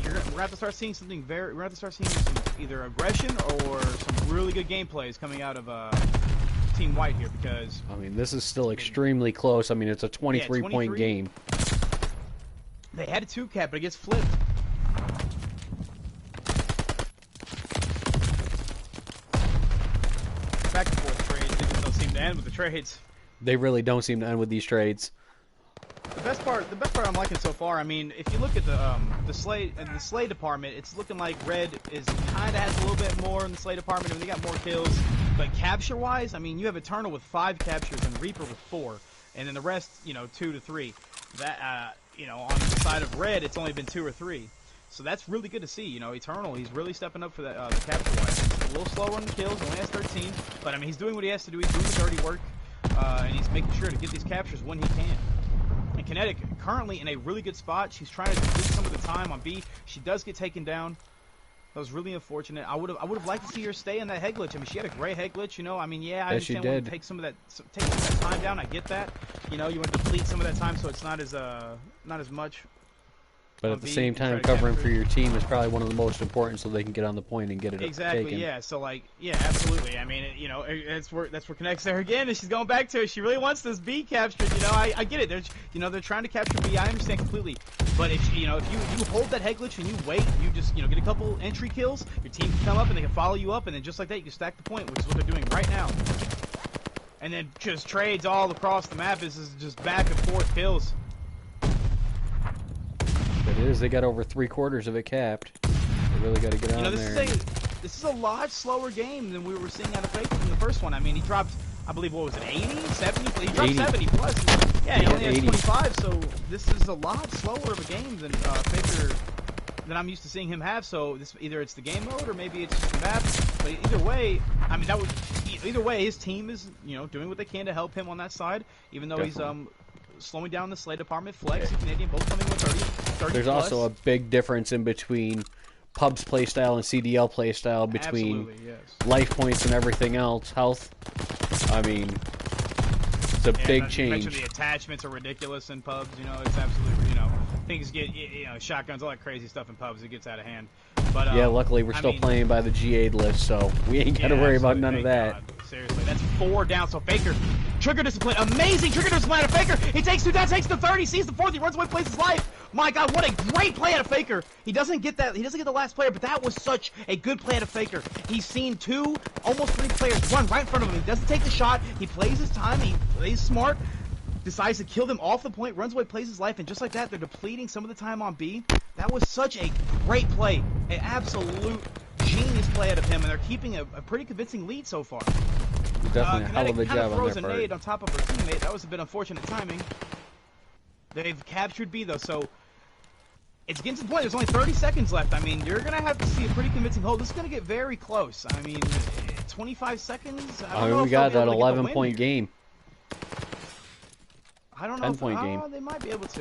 We're gonna have to start seeing something some either aggression or some really good gameplays coming out of Team White here, because I mean, this is still extremely close. I mean, it's a 23-point game. They had a 2-cap, but it gets flipped. Back and forth trades. They just don't seem to end with the trades. They really don't seem to end with these trades. The best part I'm liking so far. I mean, if you look at the Slay department, it's looking like Red is kind of has a little bit more in the Slay department. I mean, they got more kills, but capture-wise, I mean, you have Eternal with 5 captures and Reaper with 4, and then the rest, 2 to 3. That on the side of Red, it's only been 2 or 3. So that's really good to see. Eternal, he's really stepping up for that the capture-wise. He's a little slower on the kills, only has 13, but I mean, he's doing what he has to do. He's doing the dirty work, and he's making sure to get these captures when he can. And Kinetic currently in a really good spot. She's trying to lose some of the time on B. She does get taken down. That was really unfortunate. I would have liked to see her stay in that head glitch. I mean, she had a great head glitch. I mean, yeah, I understand wanting to take some of that time down. I get that. You want to deplete some of that time so it's not as much. But at the same time, covering for your team is probably one of the most important, so they can get on the point and get it exactly taken. Yeah. So absolutely. I mean, that's where Kinect's there again, and she's going back to it. She really wants this B captured. I get it. They're trying to capture B. I understand completely. But if you hold that head glitch and you wait, you just get a couple entry kills. Your team can come up and they can follow you up, and then just like that, you can stack the point, which is what they're doing right now. And then just trades all across the map. This is just back and forth kills. It is. They got over 3/4 of it capped. really got to get on this there. this is a lot slower game than we were seeing out of Faker in the first one. I mean, he dropped, I believe, what was it, 80, 70? He dropped 80. 70 plus. Yeah, he only has 80. 25, so this is a lot slower of a game than Faker than I'm used to seeing him have. So this either it's the game mode or maybe it's just the map. But either way, I mean, either way, his team is doing what they can to help him on that side, even though Definitely. he's slowing down the Slay department. Flex and Canadian both coming with 30 There's plus. also a big difference in between Pub's playstyle and CDL playstyle, between Absolutely, yes. life points and everything else, health. I mean, it's a big You change. mentioned the attachments are ridiculous in pubs. It's absolutely, things get, shotguns, all that crazy stuff in pubs. It gets out of hand. But Yeah, luckily we're I still mean, playing by the G8 list, so we ain't got to worry about absolutely, none of thank that. God. Seriously, that's 4 down. So Faker, trigger discipline, amazing trigger discipline out of Faker. He takes 2 down, takes the 30, sees the 4th, he runs away, plays his life. My God, what a great play out of Faker. He doesn't get that. He doesn't get the last player, but that was such a good play out of Faker. He's seen 2, almost 3 players run right in front of him. He doesn't take the shot. He plays his time. He plays smart. Decides to kill them off the point, runs away, plays his life, and just like that, they're depleting some of the time on B. That was such a great play. An absolute genius play out of him, and they're keeping a pretty convincing lead so far. Definitely a hell of a Kinetic kind job of throws on a their nade part. on top of her teammate. That was a bit unfortunate timing. They've captured B, though, so it's getting to the point. There's only 30 seconds left. I mean, you're going to have to see a pretty convincing hold. This is going to get very close. I mean, 25 seconds? I don't know we if got they'll that be able to get the win 11-point here. game. I don't know. 10-point game. They might be able to.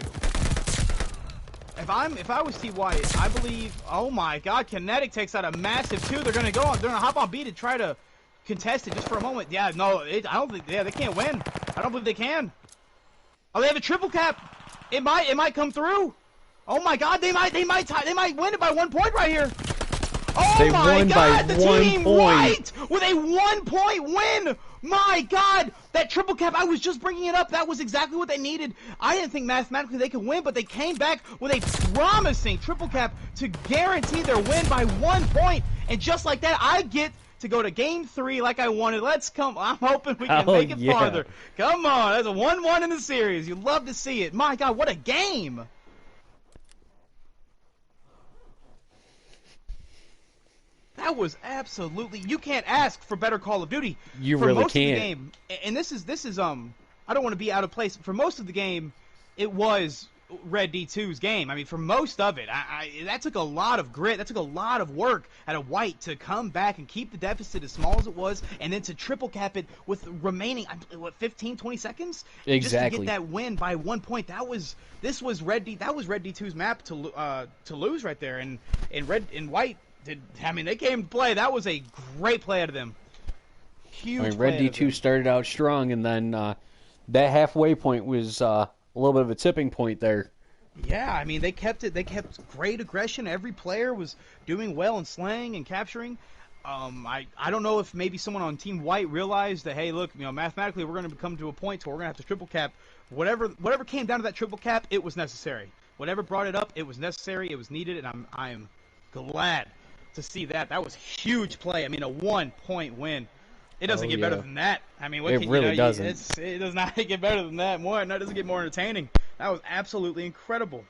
If I was T. White, I believe. Oh my God, Kinetic takes out a massive 2. They're gonna go on. They're gonna hop on B to try to contest it just for a moment. Yeah, no, I don't think. Yeah, they can't win. I don't believe they can. Oh, they have a triple cap. It might come through. Oh my God, they might win it by 1 point right here. Oh They my won God, by the 1 team point. White with a 1 point win. My God, that triple cap, I was just bringing it up. That was exactly what they needed. I didn't think mathematically they could win, but they came back with a promising triple cap to guarantee their win by 1 point. And just like that, I get to go to game 3 like I wanted. Let's come. I'm hoping we can Hell make it yeah. farther. Come on, that's a 1-1 in the series. You love to see it. My God, what a game. That was absolutely, you can't ask for better Call of Duty. You for really most can't. Of the game, and this is I don't want to be out of place. For most of the game, it was Red D2's game. I mean, for most of it, that took a lot of grit. That took a lot of work out of White to come back and keep the deficit as small as it was, and then to triple cap it with remaining, 15, 20 seconds? Exactly. Just to get that win by 1 point. That was Red D2's map to lose right there, and White. They came to play. That was a great play out of them. Huge. I mean, Red play out of them. D2 started out strong, and then that halfway point was a little bit of a tipping point there. Yeah, I mean, they kept it. They kept great aggression. Every player was doing well in slaying and capturing. I don't know if maybe someone on Team White realized that, hey, look, mathematically we're going to come to a point where we're going to have to triple cap. Whatever came down to that triple cap, it was necessary. Whatever brought it up, it was necessary. It was needed, and I'm glad to see that. That was a huge play. I mean, a 1 point win. It doesn't get better than that. I mean, what It can really doesn't. It does not get better than that. No, it doesn't get more entertaining. That was absolutely incredible.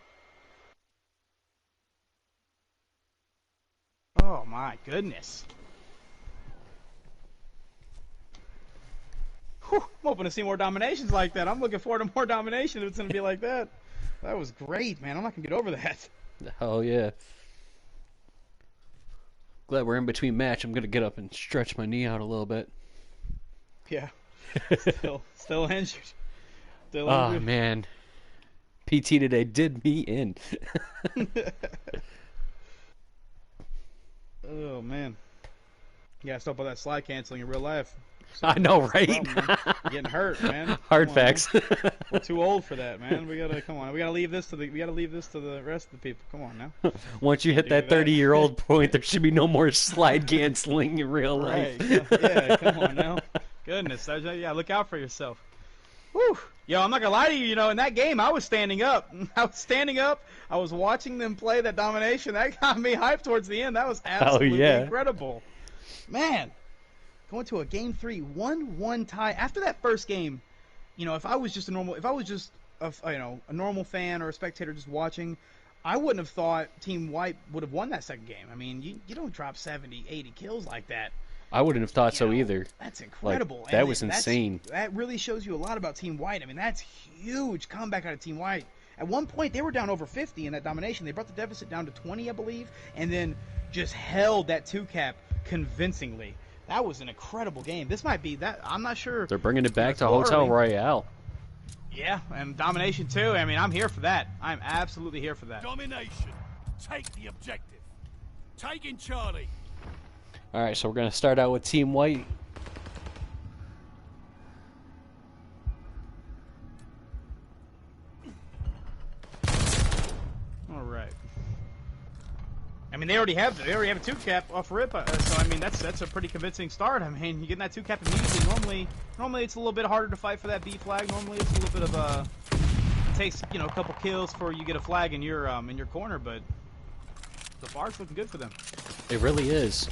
Oh my goodness. Whew, I'm hoping to see more dominations like that. I'm looking forward to more domination if it's going to be like that. That was great, man. I'm not going to get over that. Hell yeah. Glad we're in between match. I'm going to get up and stretch my knee out a little bit. Yeah. Still injured. Still Oh, injured. man. PT today did me in. Oh, man. You gotta stop all that slide canceling in real life. I know, right? Problem, man. Getting hurt, man. Hard Come on, facts. man. We're too old for that, man. We gotta leave this to the rest of the people. Come on now. Once you hit Do that that. 30-year-old point, there should be no more slide canceling in real life. Right. Yeah, come on now. Goodness. Yeah, look out for yourself. Whew. Yo, I'm not gonna lie to you, in that game I was standing up. I was watching them play that domination. That got me hyped towards the end. That was absolutely yeah. incredible. Man. Going to a game 3, 1-1 tie. After that first game, if I was just a normal fan or a spectator just watching, I wouldn't have thought Team White would have won that second game. I mean, you don't drop 70, 80 kills like that. I wouldn't have thought You so know, either. That's incredible. That And was that's- insane. That really shows you a lot about Team White. I mean, that's huge comeback out of Team White. At one point, they were down over 50 in that domination. They brought the deficit down to 20, I believe, and then just held that 2-cap convincingly. That was an incredible game. This might be that. I'm not sure. They're bringing it back It's to a little Hotel early. Royale. Yeah, and domination too. I mean, I'm here for that. I'm absolutely here for that. Domination. Take the objective. Taking Charlie. All right, so we're gonna start out with Team White. All right. I mean, they already have a 2-cap off rip, so I mean that's a pretty convincing start. I mean, you get that 2-cap immediately. Normally it's a little bit harder to fight for that B flag. Normally it's a little bit of it takes a couple kills before you get a flag in your corner, but so far it's looking good for them. It really is.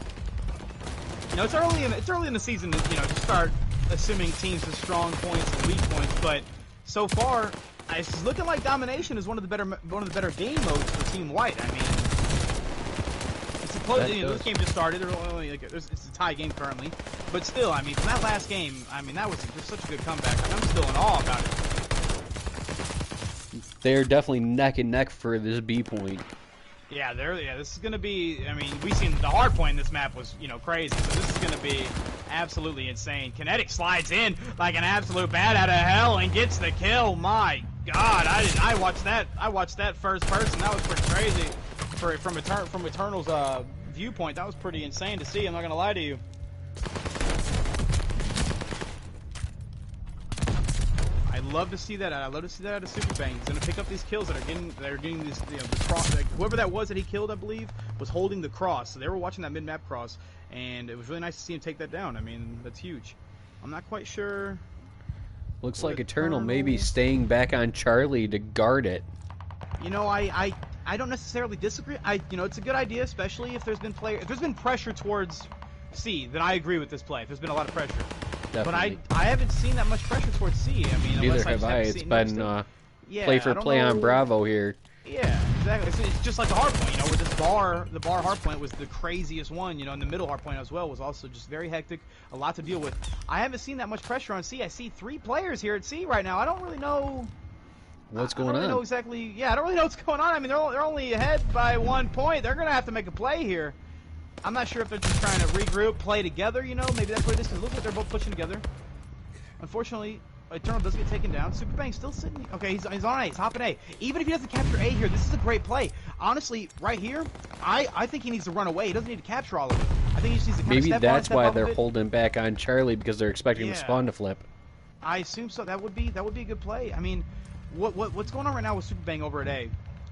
It's early in the season to start assuming teams with strong points and weak points, but so far it's looking like domination is one of the better game modes for Team White. I mean, it's supposedly this game just started. It's a tie game currently, but still, I mean, from that last game, I mean that was just such a good comeback. I'm still in awe about it. They're definitely neck and neck for this B point. Yeah, this is gonna be. I mean, we seen the hard point in this map was crazy. So this is gonna be absolutely insane. Kinetic slides in like an absolute bat out of hell and gets the kill. My God, I watched that. I watched that first person. That was pretty crazy. From Eternal's viewpoint, that was pretty insane to see. I'm not gonna lie to you. I love to see that. I love to see that out of Super Bang. He's gonna pick up these kills that are getting this. The cross. Whoever that was that he killed, I believe, was holding the cross. So they were watching that mid-map cross, and it was really nice to see him take that down. I mean, that's huge. I'm not quite sure. Looks like Eternal may be staying back on Charlie to guard it. I don't necessarily disagree. It's a good idea, especially if there's been pressure towards C. Then I agree with this play. If there's been a lot of pressure. Definitely. But I haven't seen that much pressure towards C. I mean, Neither unless have I. It's been play for play on Bravo here. Yeah, exactly. It's just like the hard point, where the bar hard point was the craziest one, and the middle hard point as well was also just very hectic, a lot to deal with. I haven't seen that much pressure on C. I see 3 players here at C right now. I don't really know what's going on. I don't really know exactly. Yeah, I don't really know what's going on. I mean, they're only ahead by 1 point. They're gonna have to make a play here. I'm not sure if they're just trying to regroup, play together. Maybe that's what it is. It looks like they're both pushing together. Unfortunately, Eternal does get taken down. Super Bang's still sitting. Okay, he's on A. He's hopping A. Even if he doesn't capture A here, this is a great play. Honestly, right here, I think he needs to run away. He doesn't need to capture all of it. I think he just needs to kind of Maybe step that's on, why step they're off of it. holding back on Charlie, because they're expecting the Yeah. spawn to flip. I assume so. That would be a good play. I mean, what's going on right now with Super Bang over at A?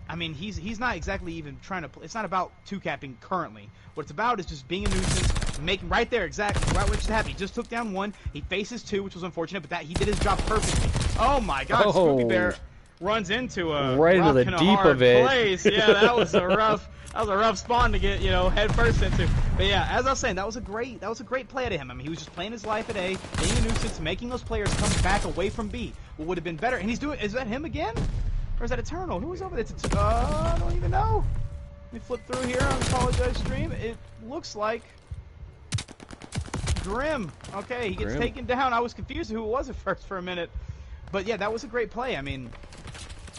I mean, he's not exactly even trying to. It's not about 2-capping currently. What it's about is just being a nuisance, making right there exactly right what just happened. He just took down 1. He faces 2, which was unfortunate, but that he did his job perfectly. Oh my God, Spooky Bear runs into a right into the rock and a deep hard of it. place. Yeah, that was a rough spawn to get head first into. But yeah, as I was saying, that was a great play to him. I mean, he was just playing his life at A, being a nuisance, making those players come back away from B. What would have been better? And he's doing. Is that him again? Or is that Eternal? Who was over there? I don't even know. Let me flip through here on Apologize stream. It looks like Grim. Okay, he gets Grim. taken down. I was confused who it was at first for a minute. But yeah, that was a great play. I mean,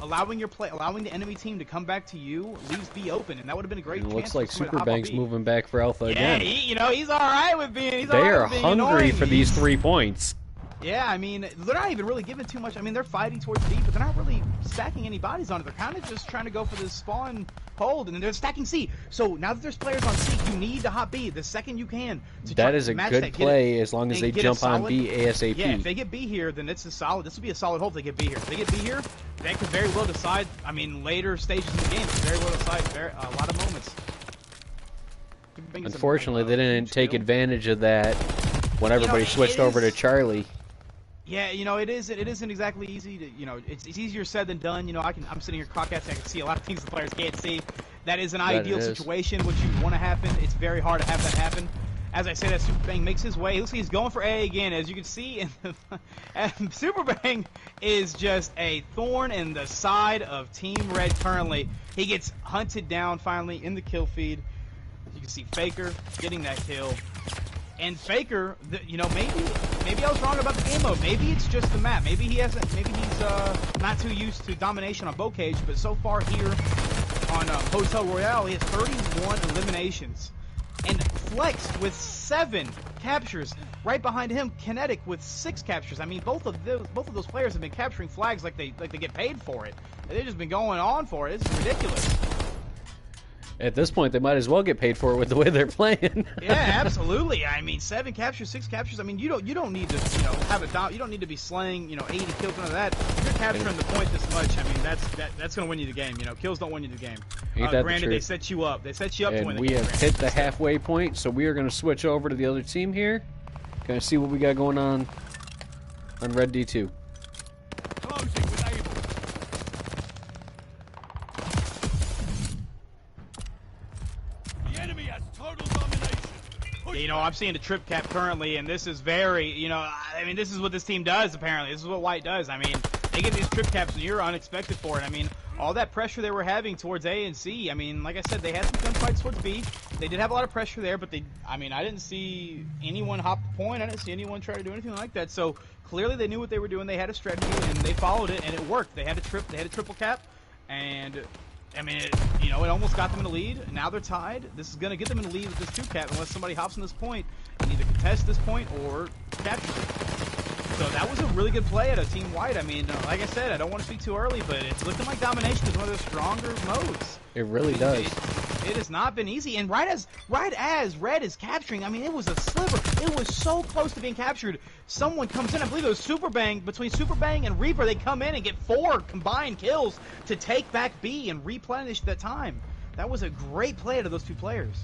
allowing the enemy team to come back to you leaves B open, and that would have been a great It chance. looks like for somebody to Super hop on Bank's B. moving back for Alpha Yeah, again. he's all right with being. They are being hungry annoying. for these 3 points. Yeah, I mean, they're not even really giving too much. I mean, they're fighting towards B, but they're not really stacking any bodies on it. They're kind of just trying to go for this spawn hold, and then they're stacking C. So now that there's players on C, you need to hop B the second you can. That is a good play as long as they jump on B ASAP. Yeah, if they get B here, then it's a solid. This would be a solid hold if they get B here. If they get B here, that could very well decide. I mean, later stages in the game, could very well decide a lot of moments. Unfortunately, they didn't take advantage of that when everybody switched over to Charlie. Yeah, it isn't exactly easy to, it's easier said than done. I'm sitting here cockcatching, I can see a lot of things the players can't see. That is an ideal situation, which you want to happen. It's very hard to have that happen. as I say that, Super Bang makes his way. He looks like he's going for A again, as you can see. And Super Bang is just a thorn in the side of Team Red currently. He gets hunted down finally in the kill feed. You can see Faker getting that kill. And Faker, you know, maybe I was wrong about the game mode. Maybe it's just the map. Maybe he's not too used to domination on Bocage. But so far here on Hotel Royale, he has 31 eliminations. And Flex with 7 captures. Right behind him, Kinetic with 6 captures. I mean, both of those players have been capturing flags like they get paid for it. They've just been going on for it. It's ridiculous. At this point, they might as well get paid for it with the way they're playing. Yeah, absolutely. I mean, 7 captures, 6 captures. I mean, you don't need to, you know, you don't need to be slaying, you know, 80 kills, none of that. If you're capturing the point this much, I mean, that's going to win you the game. You know, kills don't win you the game. Granted, they set you up. They set you up to win the game. And we have hit the halfway point, so we are going to switch over to the other team here. Going to see what we got going on Red D2. Closing with Able. The enemy has total domination. Push You know, I'm seeing the trip cap currently, and this is very, you know, I mean, this is what this team does, apparently. This is what White does. I mean, they get these trip caps, and you're unexpected for it. I mean, all that pressure they were having towards A and C, I mean, like I said, they had some gunfights towards B. They did have a lot of pressure there, but I didn't see anyone hop the point. I didn't see anyone try to do anything like that. So, clearly they knew what they were doing. They had a strategy, and they followed it, and it worked. They had a triple cap, and I mean, it almost got them in the lead. Now they're tied. This is going to get them in the lead with this 2 cap unless somebody hops on this point and either contest this point or capture it. So that was a really good play out of Team White. I mean, like I said, I don't want to speak too early, but it's looking like domination is one of their stronger modes. It really does. It has not been easy, and right as Red is capturing, I mean, it was a sliver. It was so close to being captured. Someone comes in, I believe it was Super Bang. Between Super Bang and Reaper, they come in and get 4 combined kills to take back B and replenish that time. That was a great play out of those 2 players.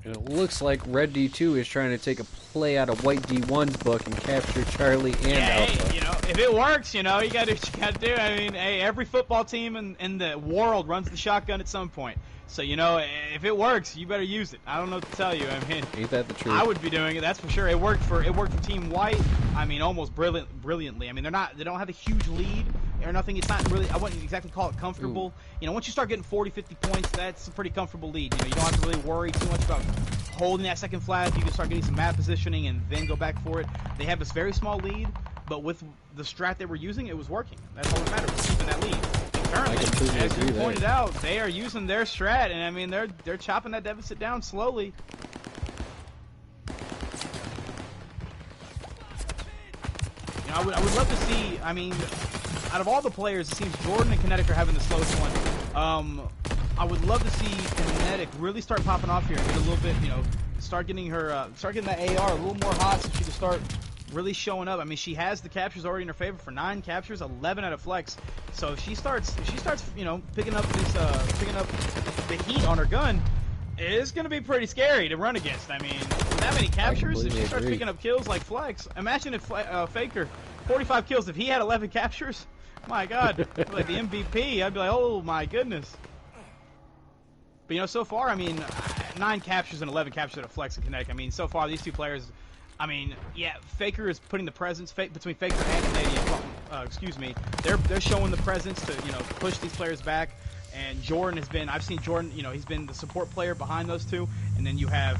And it looks like Red D2 is trying to take a play out of White D1's book and capture Charlie and Alpha. Hey, you know, if it works, you know, you got to do what you got to do. I mean, hey, every football team in the world runs the shotgun at some point. So, you know, if it works, you better use it. I don't know what to tell you. I mean, ain't that the truth? I would be doing it, that's for sure. It worked for Team White. I mean, almost brilliantly. I mean, they don't have a huge lead or nothing. It's not really, I wouldn't exactly call it comfortable. Ooh. You know, once you start getting 40, 50 points, that's a pretty comfortable lead. You know, you don't have to really worry too much about holding that second flag. You can start getting some map positioning and then go back for it. They have this very small lead, but with the strat they were using, it was working. That's all that matters, was keeping that lead. Currently, as you pointed out, they are using their strat, and I mean, they're chopping that deficit down slowly. You know, I would love to see, I mean, out of all the players, it seems Jordan and Kinetic are having the slowest one. I would love to see Kinetic really start popping off here and get a little bit, you know, start getting that AR a little more hot so she can start really showing up. I mean, she has the captures already in her favor for 9 captures, 11 out of Flex. So if she starts, you know, picking up the heat on her gun, it's gonna be pretty scary to run against. I mean, with that many captures, if she starts picking up kills like Flex, imagine if Faker, 45 kills, if he had 11 captures, my God, like the MVP, I'd be like, oh my goodness. But you know, so far, I mean, 9 captures and 11 captures out of Flex and Kinetic. I mean, so far these 2 players. I mean, yeah, Faker is putting the presence between Faker and Canadian. They're showing the presence to, you know, push these players back. And Jordan has been, I've seen Jordan, you know, he's been the support player behind those 2. And then you have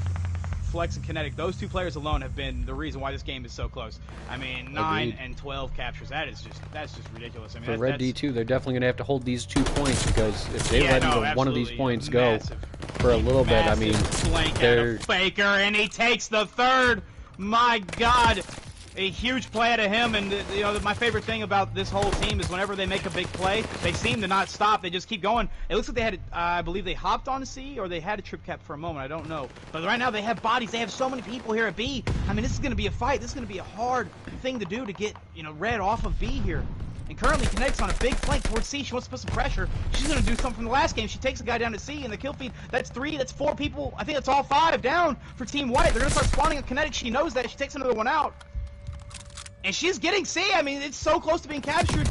Flex and Kinetic. Those 2 players alone have been the reason why this game is so close. I mean, 9 and 12 captures. That's just ridiculous. I mean, for Red D2, they're definitely going to have to hold these 2 points, because if they let either one of these points go for a little bit, I mean, they're Faker, and he takes the 3rd. My God, a huge play out of him. And you know, my favorite thing about this whole team is whenever they make a big play, they seem to not stop. They just keep going. It looks like they had, I believe they hopped on C, or they had a trip cap for a moment. I don't know. But right now they have bodies. They have so many people here at B. I mean, this is going to be a fight. This is going to be a hard thing to do to get, you know, Red off of B here. And currently, Kinetic's on a big flank towards C. She wants to put some pressure. She's going to do something from the last game. She takes a guy down at C in the kill feed. That's 3, that's 4 people. I think that's all 5 down for Team White. They're going to start spawning on Kinetic. She knows that. She takes another one out. And she's getting C. I mean, it's so close to being captured.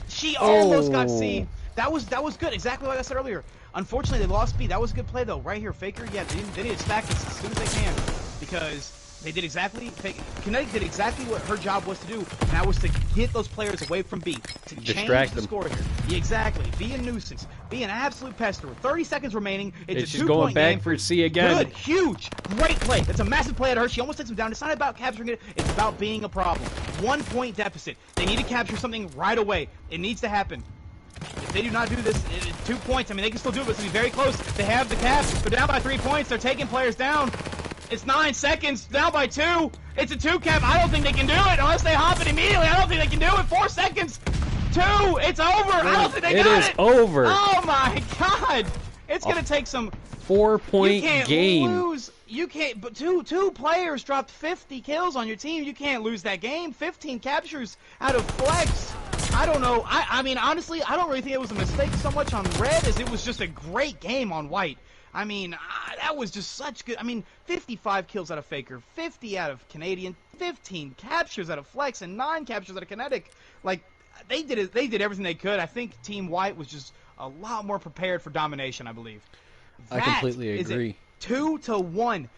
She almost got C. That was good. Exactly like I said earlier. Unfortunately, they lost speed. That was a good play, though. Right here, Faker, yeah, they need to stack this as soon as they can, because they did exactly, Kinetic did exactly what her job was to do, and that was to get those players away from B, to change the score here. Yeah, exactly. Be a nuisance. Be an absolute pester. 30 seconds remaining. It's a 2-point going back game. for C again. Good, huge, great play. That's a massive play at her. She almost takes him down. It's not about capturing it. It's about being a problem. 1-point deficit. They need to capture something right away. It needs to happen. If they do not do this, 2 points, I mean, they can still do it, but it's going to be very close. They have the cap. They're down by 3 points. They're taking players down. It's 9 seconds, down by 2. It's a 2 cap. I don't think they can do it unless they hop it immediately. I don't think they can do it. 4 seconds. 2. It's over. I don't think they got it. It is over. Oh my God. It's going to take some 4-point game. Lose. You can't. But two players dropped 50 kills on your team. You can't lose that game. 15 captures out of flex. I don't know. I mean, honestly, I don't really think it was a mistake so much on Red as it was just a great game on White. I mean, that was just such good. I mean, 55 kills out of Faker, 50 out of Canadian, 15 captures out of Flex, and 9 captures out of Kinetic. Like, they did it. They did everything they could. I think Team White was just a lot more prepared for domination, I believe. I completely agree. 2-1.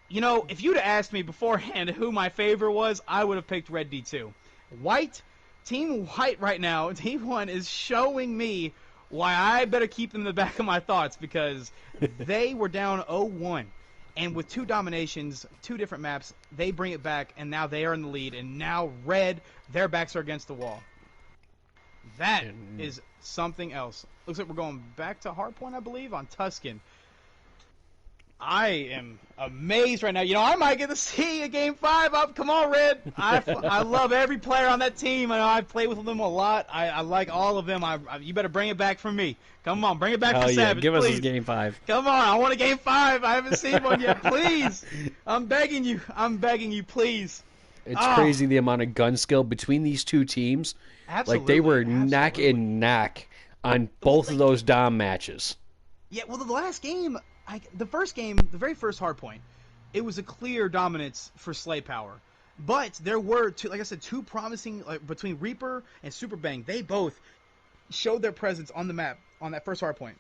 You know, if you'd have asked me beforehand who my favorite was, I would have picked Red D2. White, Team White right now, T1 is showing me why I better keep them in the back of my thoughts, because they were down 0-1. And with 2 dominations, 2 different maps, they bring it back, and now they are in the lead. And now Red, their backs are against the wall. That is something else. Looks like we're going back to Hardpoint, I believe, on Tuscan. I am amazed right now. You know, I might get to see a Game 5 up. Come on, Red. I love every player on that team. I play with them a lot. I like all of them. You better bring it back for me. Come on, bring it back for Savage, give please. us this Game 5. Come on, I want a Game 5. I haven't seen one yet. Please. I'm begging you. I'm begging you, please. It's crazy the amount of gun skill between these two teams. Absolutely. Like, they were neck and neck on both of those Dom matches. Yeah, well, the last game, the first game, the very first Hardpoint, it was a clear dominance for Slay Power. But there were, like I said, 2 promising, between Reaper and Super Bang. They both showed their presence on the map on that first Hardpoint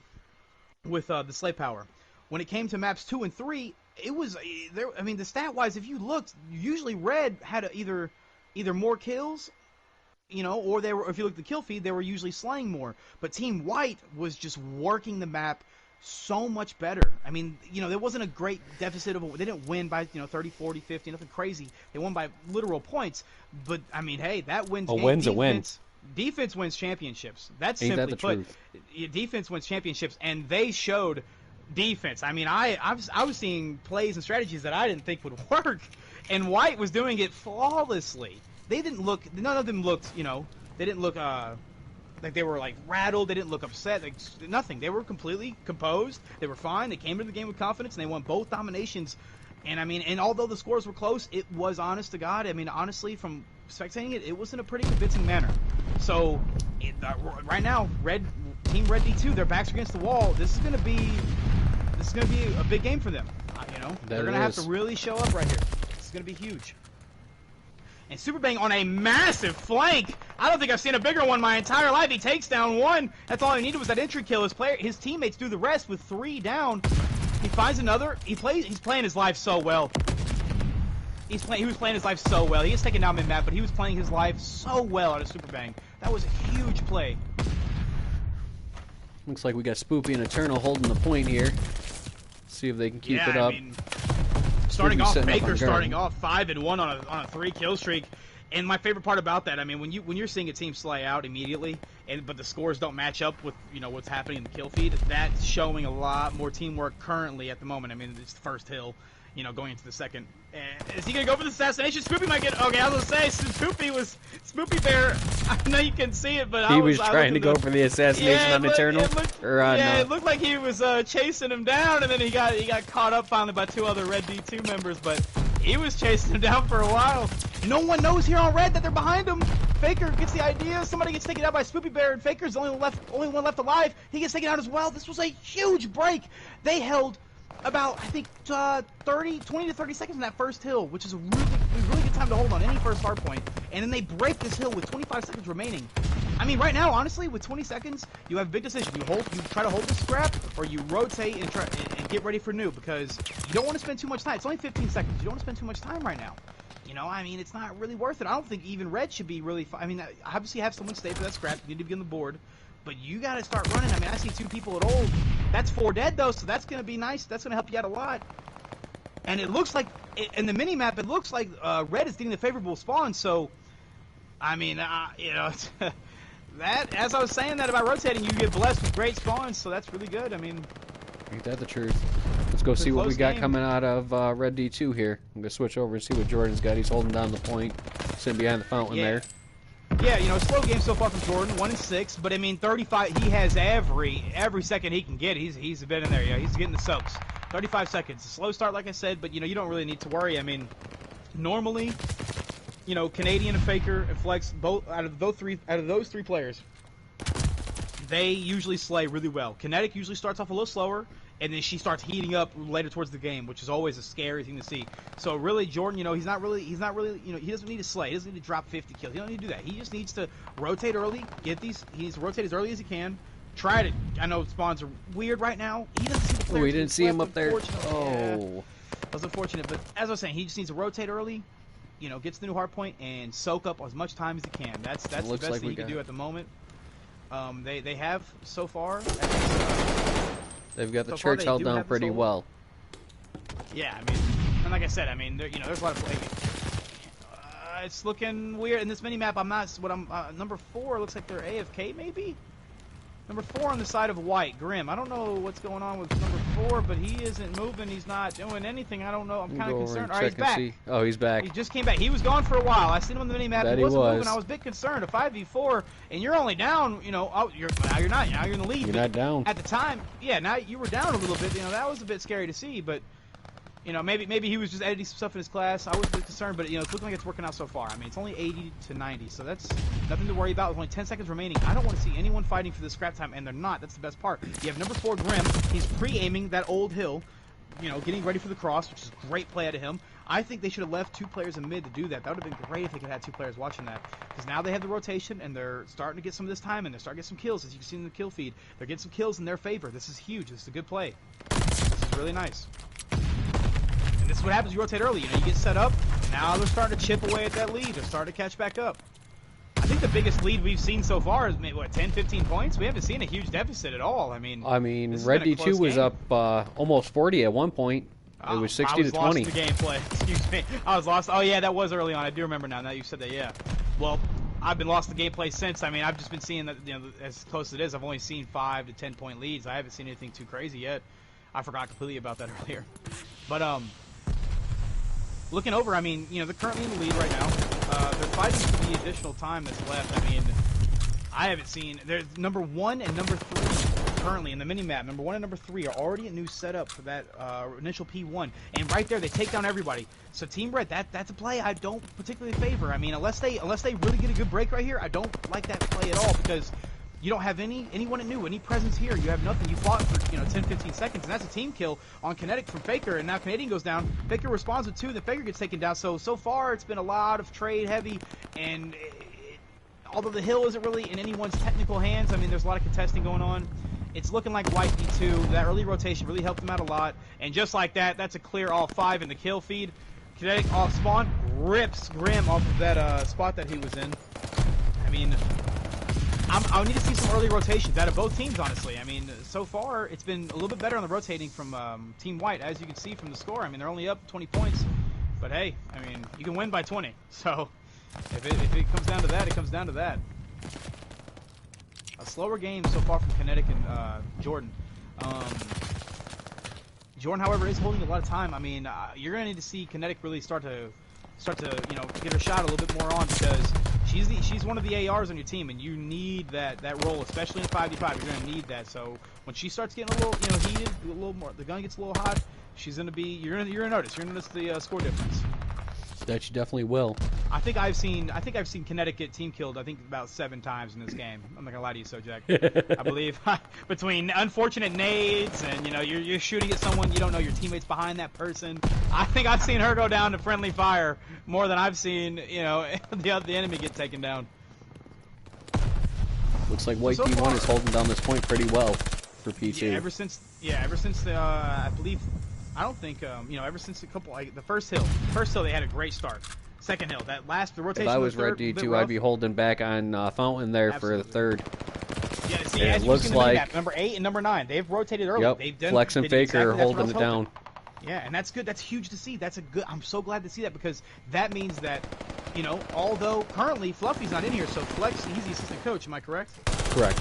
with the Slay Power. When it came to maps 2 and 3, it was there. I mean, the stat-wise, if you looked, usually Red had either more kills, you know, or if you look at the kill feed, they were usually slaying more. But Team White was just working the map so much better. I mean, you know, there wasn't a great deficit they didn't win by, 30, 40, 50, nothing crazy. They won by literal points. But I mean, hey, that wins. A win's a win. Defense wins championships. That's Ain't simply that the put. truth? Defense wins championships, and they showed defense. I mean, I was seeing plays and strategies that I didn't think would work, and White was doing it flawlessly. They didn't look. None of them looked. They didn't look like they were like rattled. They didn't look upset. Like nothing. They were completely composed. They were fine. They came into the game with confidence, and they won both dominations. And I mean, and although the scores were close, it was honest to God. I mean, honestly, from spectating it, it was in a pretty convincing manner. So right now, Team Red D2, their backs are against the wall. This is gonna be a big game for them. They're gonna have to really show up right here. This is gonna be huge. And Super Bang on a massive flank. I don't think I've seen a bigger one my entire life. He takes down 1. That's all he needed was that entry kill. His teammates do the rest with 3 down. He finds another. He's playing his life so well. He was playing his life so well. He gets taken down mid-map, but he was playing his life so well out of Super Bang. That was a huge play. Looks like we got Spoopy and Eternal holding the point here. See if they can keep it up. I mean, starting off, Faker starting off 5-1 on a 3 kill streak. And my favorite part about that, I mean, when you're seeing a team slay out immediately, but the scores don't match up with what's happening in the kill feed, that's showing a lot more teamwork currently at the moment. I mean, it's the first hill, going into the second. Is he gonna go for the assassination? Spoopy might get. Okay, I was gonna say Spoopy Bear. I know you can see it, but he was trying to go for the assassination on Eternal. It looked like he was chasing him down, and then he got caught up finally by 2 other Red D2 members, but he was chasing him down for a while. No one knows here on Red that they're behind him. Faker gets the idea. Somebody gets taken out by Spoopy Bear, and Faker's the only one left alive. He gets taken out as well. This was a huge break. They held about, I think, 20 to 30 seconds in that first hill, which is a really good time to hold on any first hard point. And then they break this hill with 25 seconds remaining. I mean, right now, honestly, with 20 seconds, you have a big decision. You try to hold the scrap, or you rotate and try and get ready for new, because you don't want to spend too much time. It's only 15 seconds. You don't want to spend too much time right now. You know, I mean, it's not really worth it. I don't think even red should be really. I mean, obviously, have someone stay for that scrap. You need to be on the board, but you got to start running. I mean, I see 2 people at old. That's 4 dead though, so that's gonna be nice. That's gonna help you out a lot. And it looks like in the mini map, it looks like red is getting the favorable spawn. So, I mean, you know. That, as I was saying that about rotating, you get blessed with great spawns, so that's really good. I mean, ain't that the truth? Let's go see what we got game. coming out of Red D2 here. I'm gonna switch over and see what Jordan's got. He's holding down the point, sitting behind the fountain there. Yeah, you know, slow game so far from Jordan, 1-6, but I mean, 35. He has every second he can get. He's been in there. Yeah, he's getting the soaks. 35 seconds, a slow start, like I said, but you know, you don't really need to worry. I mean, normally, you know, Canadian and Faker and Flex, both out of those three players, they usually slay really well. Kinetic usually starts off a little slower, and then she starts heating up later towards the game, which is always a scary thing to see. So really, Jordan, you know, he's not really, you know, he doesn't need to slay. He doesn't need to drop 50 kills. He don't need to do that. He just needs to rotate early, he needs to rotate as early as he can. Try to, I know spawns are weird right now. He doesn't see the players. We didn't see him up there. Oh. Yeah, that was unfortunate, but as I was saying, he just needs to rotate early. You know, get to the new hard point and soak up as much time as he can. That's the best thing he can do at the moment. They have so far. They've got the church held down pretty well. Yeah, I mean, and like I said, I mean, you know, there's a lot of it's looking weird in this mini map. I'm not what I'm number 4 looks like they're AFK maybe. Number 4 on the side of white, Grim. I don't know what's going on with number 4, but he isn't moving. He's not doing anything. I don't know. I'm kind of concerned. All right, he's back. Oh, he's back. He just came back. He was gone for a while. I seen him on the mini map. He wasn't moving. I was a bit concerned. A 5v4, and you're only down. You know, now you're not. Now you're in the lead. You're not down. At the time, yeah. Now you were down a little bit. You know, that was a bit scary to see, but. You know, maybe he was just editing some stuff in his class. I was a bit concerned, but you know, it's looking like it's working out so far. I mean, it's only 80 to 90, so that's nothing to worry about. With only 10 seconds remaining, I don't want to see anyone fighting for the scrap time, and they're not. That's the best part. You have number 4 Grim. He's pre-aiming that old hill, you know, getting ready for the cross, which is a great play out of him. I think they should have left 2 players in mid to do that. That would have been great if they could have had 2 players watching that, because now they have the rotation and they're starting to get some of this time, and they're starting to get some kills, as you can see in the kill feed. They're getting some kills in their favor. This is huge. This is a good play. This is really nice. This is what happens. You rotate early. You know, you get set up. Now they're starting to chip away at that lead. They're starting to catch back up. I think the biggest lead we've seen so far is maybe, what, 10, 15 points? We haven't seen a huge deficit at all. I mean, Red D2 was up almost 40 at one point. It was 60 to 20. I was lost in the gameplay. Excuse me. I was lost. Oh, yeah, that was early on. I do remember now that you said that, yeah. Well, I've been lost in the gameplay since. I mean, I've just been seeing that, you know, as close as it is, I've only seen 5 to 10 point leads. I haven't seen anything too crazy yet. I forgot completely about that earlier. But, looking over, I mean, you know, they're currently in the lead right now. They're fighting for the additional time that's left. I mean, I haven't seen. There's number 1 and number 3 currently in the mini-map. Number 1 and number 3 are already a new setup for that initial P1. And right there, they take down everybody. So Team Red, that's a play I don't particularly favor. I mean, unless they really get a good break right here, I don't like that play at all, because you don't have anyone new, any presence here. You have nothing. You fought for, you know, 10, 15 seconds, and that's a team kill on Kinetic from Faker, and now Canadian goes down. Faker responds with 2, then Faker gets taken down. So far, it's been a lot of trade heavy, and although the hill isn't really in anyone's technical hands, I mean, there's a lot of contesting going on. It's looking like White D2. That early rotation really helped them out a lot, and just like that, that's a clear all 5 in the kill feed. Kinetic off spawn rips Grim off of that spot that he was in. I mean, I need to see some early rotations out of both teams, honestly. I mean, so far, it's been a little bit better on the rotating from Team White, as you can see from the score. I mean, they're only up 20 points. But hey, I mean, you can win by 20. So, if it comes down to that, it comes down to that. A slower game so far from Kinetic and Jordan. Jordan, however, is holding a lot of time. I mean, you're going to need to see Kinetic really start to you know, get her shot a little bit more on, because she's one of the ARs on your team, and you need that role, especially in 5v5. You're going to need that. So when she starts getting a little, you know, heated, a little more, the gun gets a little hot, she's going to be, you're going to notice the score difference. That you definitely will. I think I've seen Kinetic get team killed, I think, about 7 times in this game. I'm not gonna lie to you, Sojak. I believe between unfortunate nades and, you know, you're shooting at someone, you don't know your teammates behind that person. I think I've seen her go down to friendly fire more than I've seen, you know, the enemy get taken down. Looks like White So D1 far- is holding down this point pretty well for P2. Yeah, ever since I believe, I don't think ever since the first hill they had a great start. Second hill, the rotation. If I of was the third, Red a bit D2, rough. I'd be holding back on Fountain there for the Absolutely. third. Yeah, see, Yeah, as it you looks see in the like- map, number 8 and number 9, they've rotated early. Yep, They've done Flex and they did Faker exactly, that's what I holding was it hoping. down. Yeah, and that's good. That's huge to see. I'm so glad to see that because that means that, although currently Fluffy's not in here, so Flex, he's the assistant coach. Am I correct? Correct.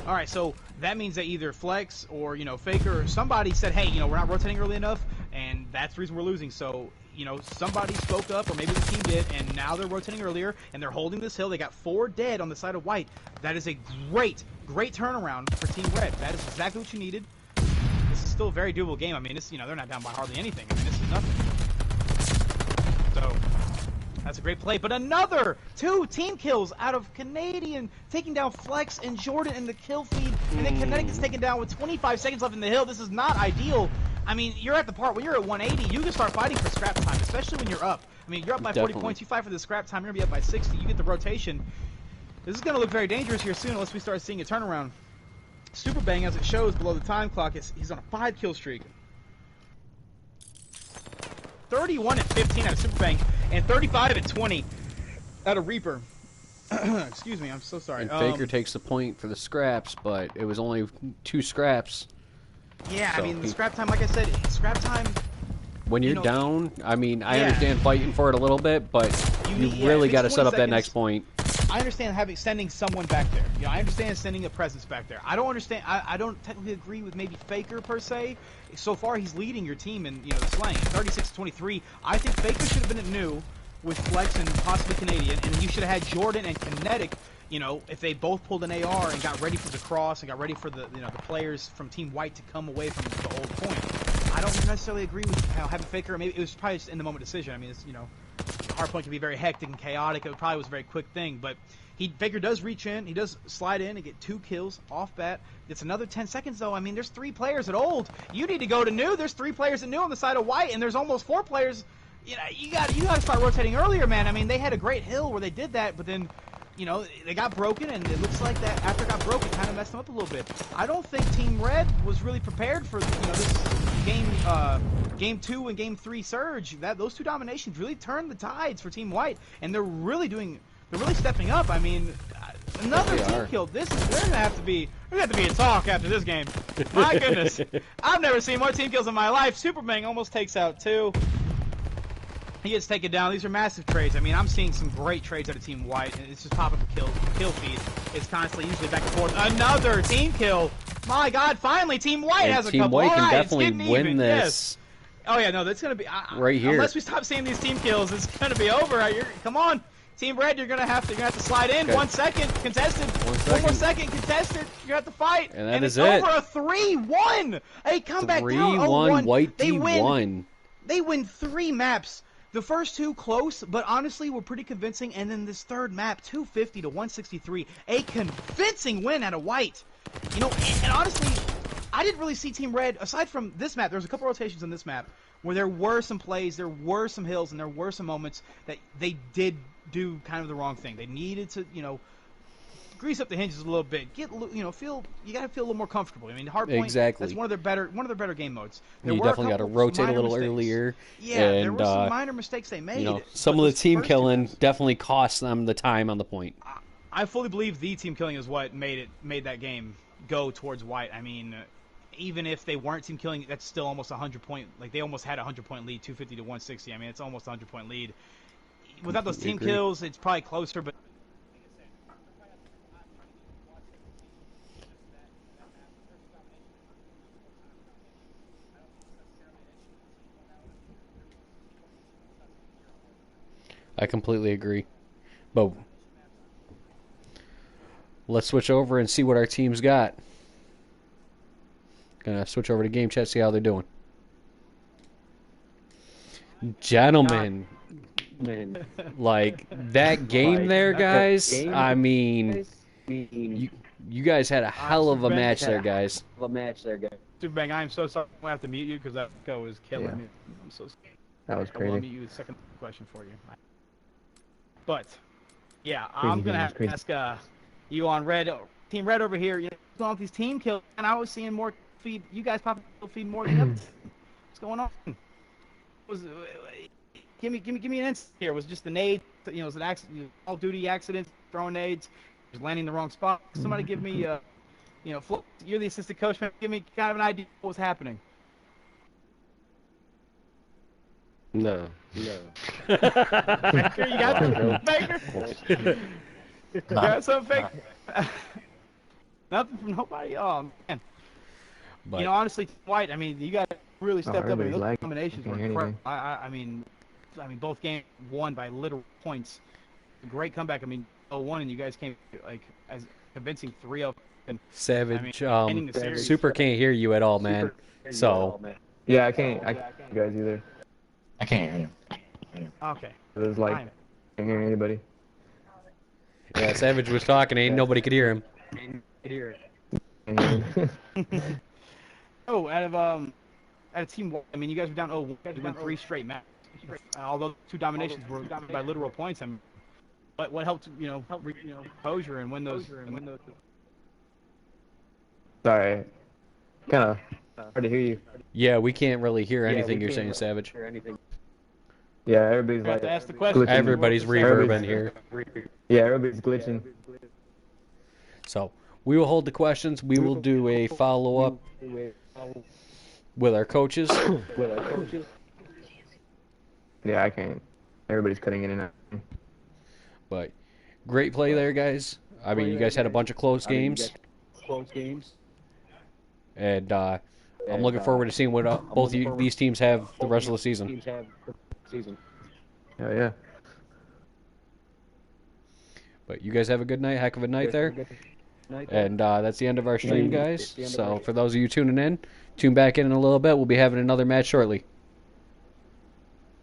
All right, so that means that either Flex or Faker or somebody said, hey, we're not rotating early enough, and that's the reason we're losing. So somebody spoke up, or maybe the team did, and now they're rotating earlier, and they're holding this hill. They got 4 dead on the side of White. That is a great turnaround for Team Red. That is exactly what you needed. This is still a very doable game. I mean, they're not down by hardly anything. I mean, this is nothing. So that's a great play. But another 2 team kills out of Canadian, taking down Flex and Jordan in the kill feed, and then Kinetic is taken down with 25 seconds left in the hill. This is not ideal. I mean, you're at the part when you're at 180, you can start fighting for scrap time, especially when you're up. I mean, you're up by 40 Definitely. points. You fight for the scrap time. You're gonna be up by 60. You get the rotation. This is gonna look very dangerous here soon, unless we start seeing a turnaround. Super Bang, as it shows below the time clock, he's on a 5 kill streak. 31 and 15 out of Super Bang, and 35 and 20 out of Reaper. Excuse me, I'm so sorry. And Faker takes the point for the scraps, but it was only 2 scraps. Yeah, so I mean, the scrap time, like I said, scrap time. When you're know, down, I mean, I yeah. understand fighting for it a little bit, but you Yeah, really if got to it's set 20 up that seconds, next point. I understand sending someone back there. I understand sending a presence back there. I don't understand. I don't technically agree with maybe Faker per se. So far, he's leading your team in the slaying, 36-23. I think Faker should have been at new with Flex and possibly Canadian, and you should have had Jordan and Kinetic. If they both pulled an AR and got ready for the cross and got ready for the the players from Team White to come away from the old point. I don't necessarily agree with having Faker. Maybe it was probably just in the moment decision. I mean, it's hardpoint can be very hectic and chaotic. It probably was a very quick thing, but Faker does reach in. He does slide in and get 2 kills off bat. It's another 10 seconds though. I mean, there's 3 players at old. You need to go to new. There's 3 players at new on the side of White, and there's almost 4 players. You got to start rotating earlier, man. I mean, they had a great hill where they did that, but then they got broken, and it looks like that after it got broken, kind of messed them up a little bit. I don't think Team Red was really prepared for this game 2 and game 3 surge. Those 2 dominations really turned the tides for Team White, and they're really stepping up. I mean, another They team are. kill. We're gonna have to be a talk after this game. My goodness, I've never seen more team kills in my life. Superman almost takes out 2. He gets taken down. These are massive trades. I mean, I'm seeing some great trades out of Team White, and it's just popping up a kill feed. It's constantly, usually back and forth. Another team kill. My God, finally, Team White And has a Team couple. White All can right, definitely it's getting win even. this. Yes. Oh yeah, no, that's gonna be Right here. Unless we stop seeing these team kills, it's gonna be over. Come on, Team Red, you're gonna have to slide in. Okay. 1 second contested. 1 more second contested. You have to fight. And that it's is it. over a 3-1. Hey, come back down. 3-1 White They win. D1. They win 3 maps. The first 2 close, but honestly were pretty convincing. And then this third map, 250 to 163, a convincing win out of White. And honestly, I didn't really see Team Red, aside from this map, there was a couple rotations on this map where there were some plays, there were some hills, and there were some moments that they did do kind of the wrong thing. They needed to, grease up the hinges a little bit. You gotta feel a little more comfortable. I mean, hardpoint. Exactly. That's one of their better game modes. There You were definitely got to rotate a little mistakes. earlier. Yeah, and, there were some minor mistakes they made. some but of the those team first 2 killing maps- definitely cost them the time on the point. I fully believe the team killing is what made that game go towards White. I mean, even if they weren't team killing, that's still almost 100 point. Like they almost had a 100-point lead, 250 to 160. I mean, it's almost a 100-point lead. Without those team Completely agree. kills, it's probably closer. But I completely agree. But let's switch over and see what our team's got. Gonna switch over to game chat, see how they're doing. Gentlemen, like that game there, guys. I mean, you guys had a hell of a match there, guys. Super Bang, I am so sorry. I'm gonna have to mute you because that echo is killing Yeah. me. I'm so sorry. That was I will crazy. mute you the second question for you. But yeah, I'm gonna have to ask you on Red. Team Red over here, you know, doing all these team kills, and I was seeing more feed. You guys pop feed more than others. What's going on? Give me an instance here. Was it just the nade? You know, was it accident? All duty accidents, throwing nades, just landing in the wrong spot. Somebody give me, you know, you're the assistant coach. Give me kind of an idea of what was happening. No. Baker, you got something, Baker? You got something, Baker? Nothing from nobody. Oh man. But You know, honestly, White. I mean, you guys really stepped up. I mean, everybody's those lagging. combinations were Can't hear incredible. I mean, both games won by literal points. Great comeback. I mean, 0-1, and you guys came like as convincing 3-0. And Savage, ending the series. Super can't hear you at all, man. So Yeah, I can't hear you guys either. I can't hear him. Okay. It was like, Fine. can't hear anybody. yeah, Savage was talking, ain't nobody could hear him. Can't hear him. Oh, out of Team White, I mean, you guys were down 0-1. You won 3 straight matches. Although 2 dominations were by literal points. I mean, what helped composure and win those. Sorry. Kind of hard to hear you. Yeah, we can't really hear anything you're saying, Savage. Yeah, everybody's I have like to ask the question. glitching. Everybody's reverbing here. Yeah, everybody's glitching. So we will hold the questions. We will do a follow-up with our coaches. Yeah, I can't. Everybody's cutting in and out. But great play there, guys. I mean, you guys had a bunch of close games. And I'm looking forward to seeing what both these teams have the rest of the season. Yeah. But you guys have a good night. Heck of a night there. And that's the end of our stream, guys. So for those of you tuning in, tune back in a little bit. We'll be having another match shortly.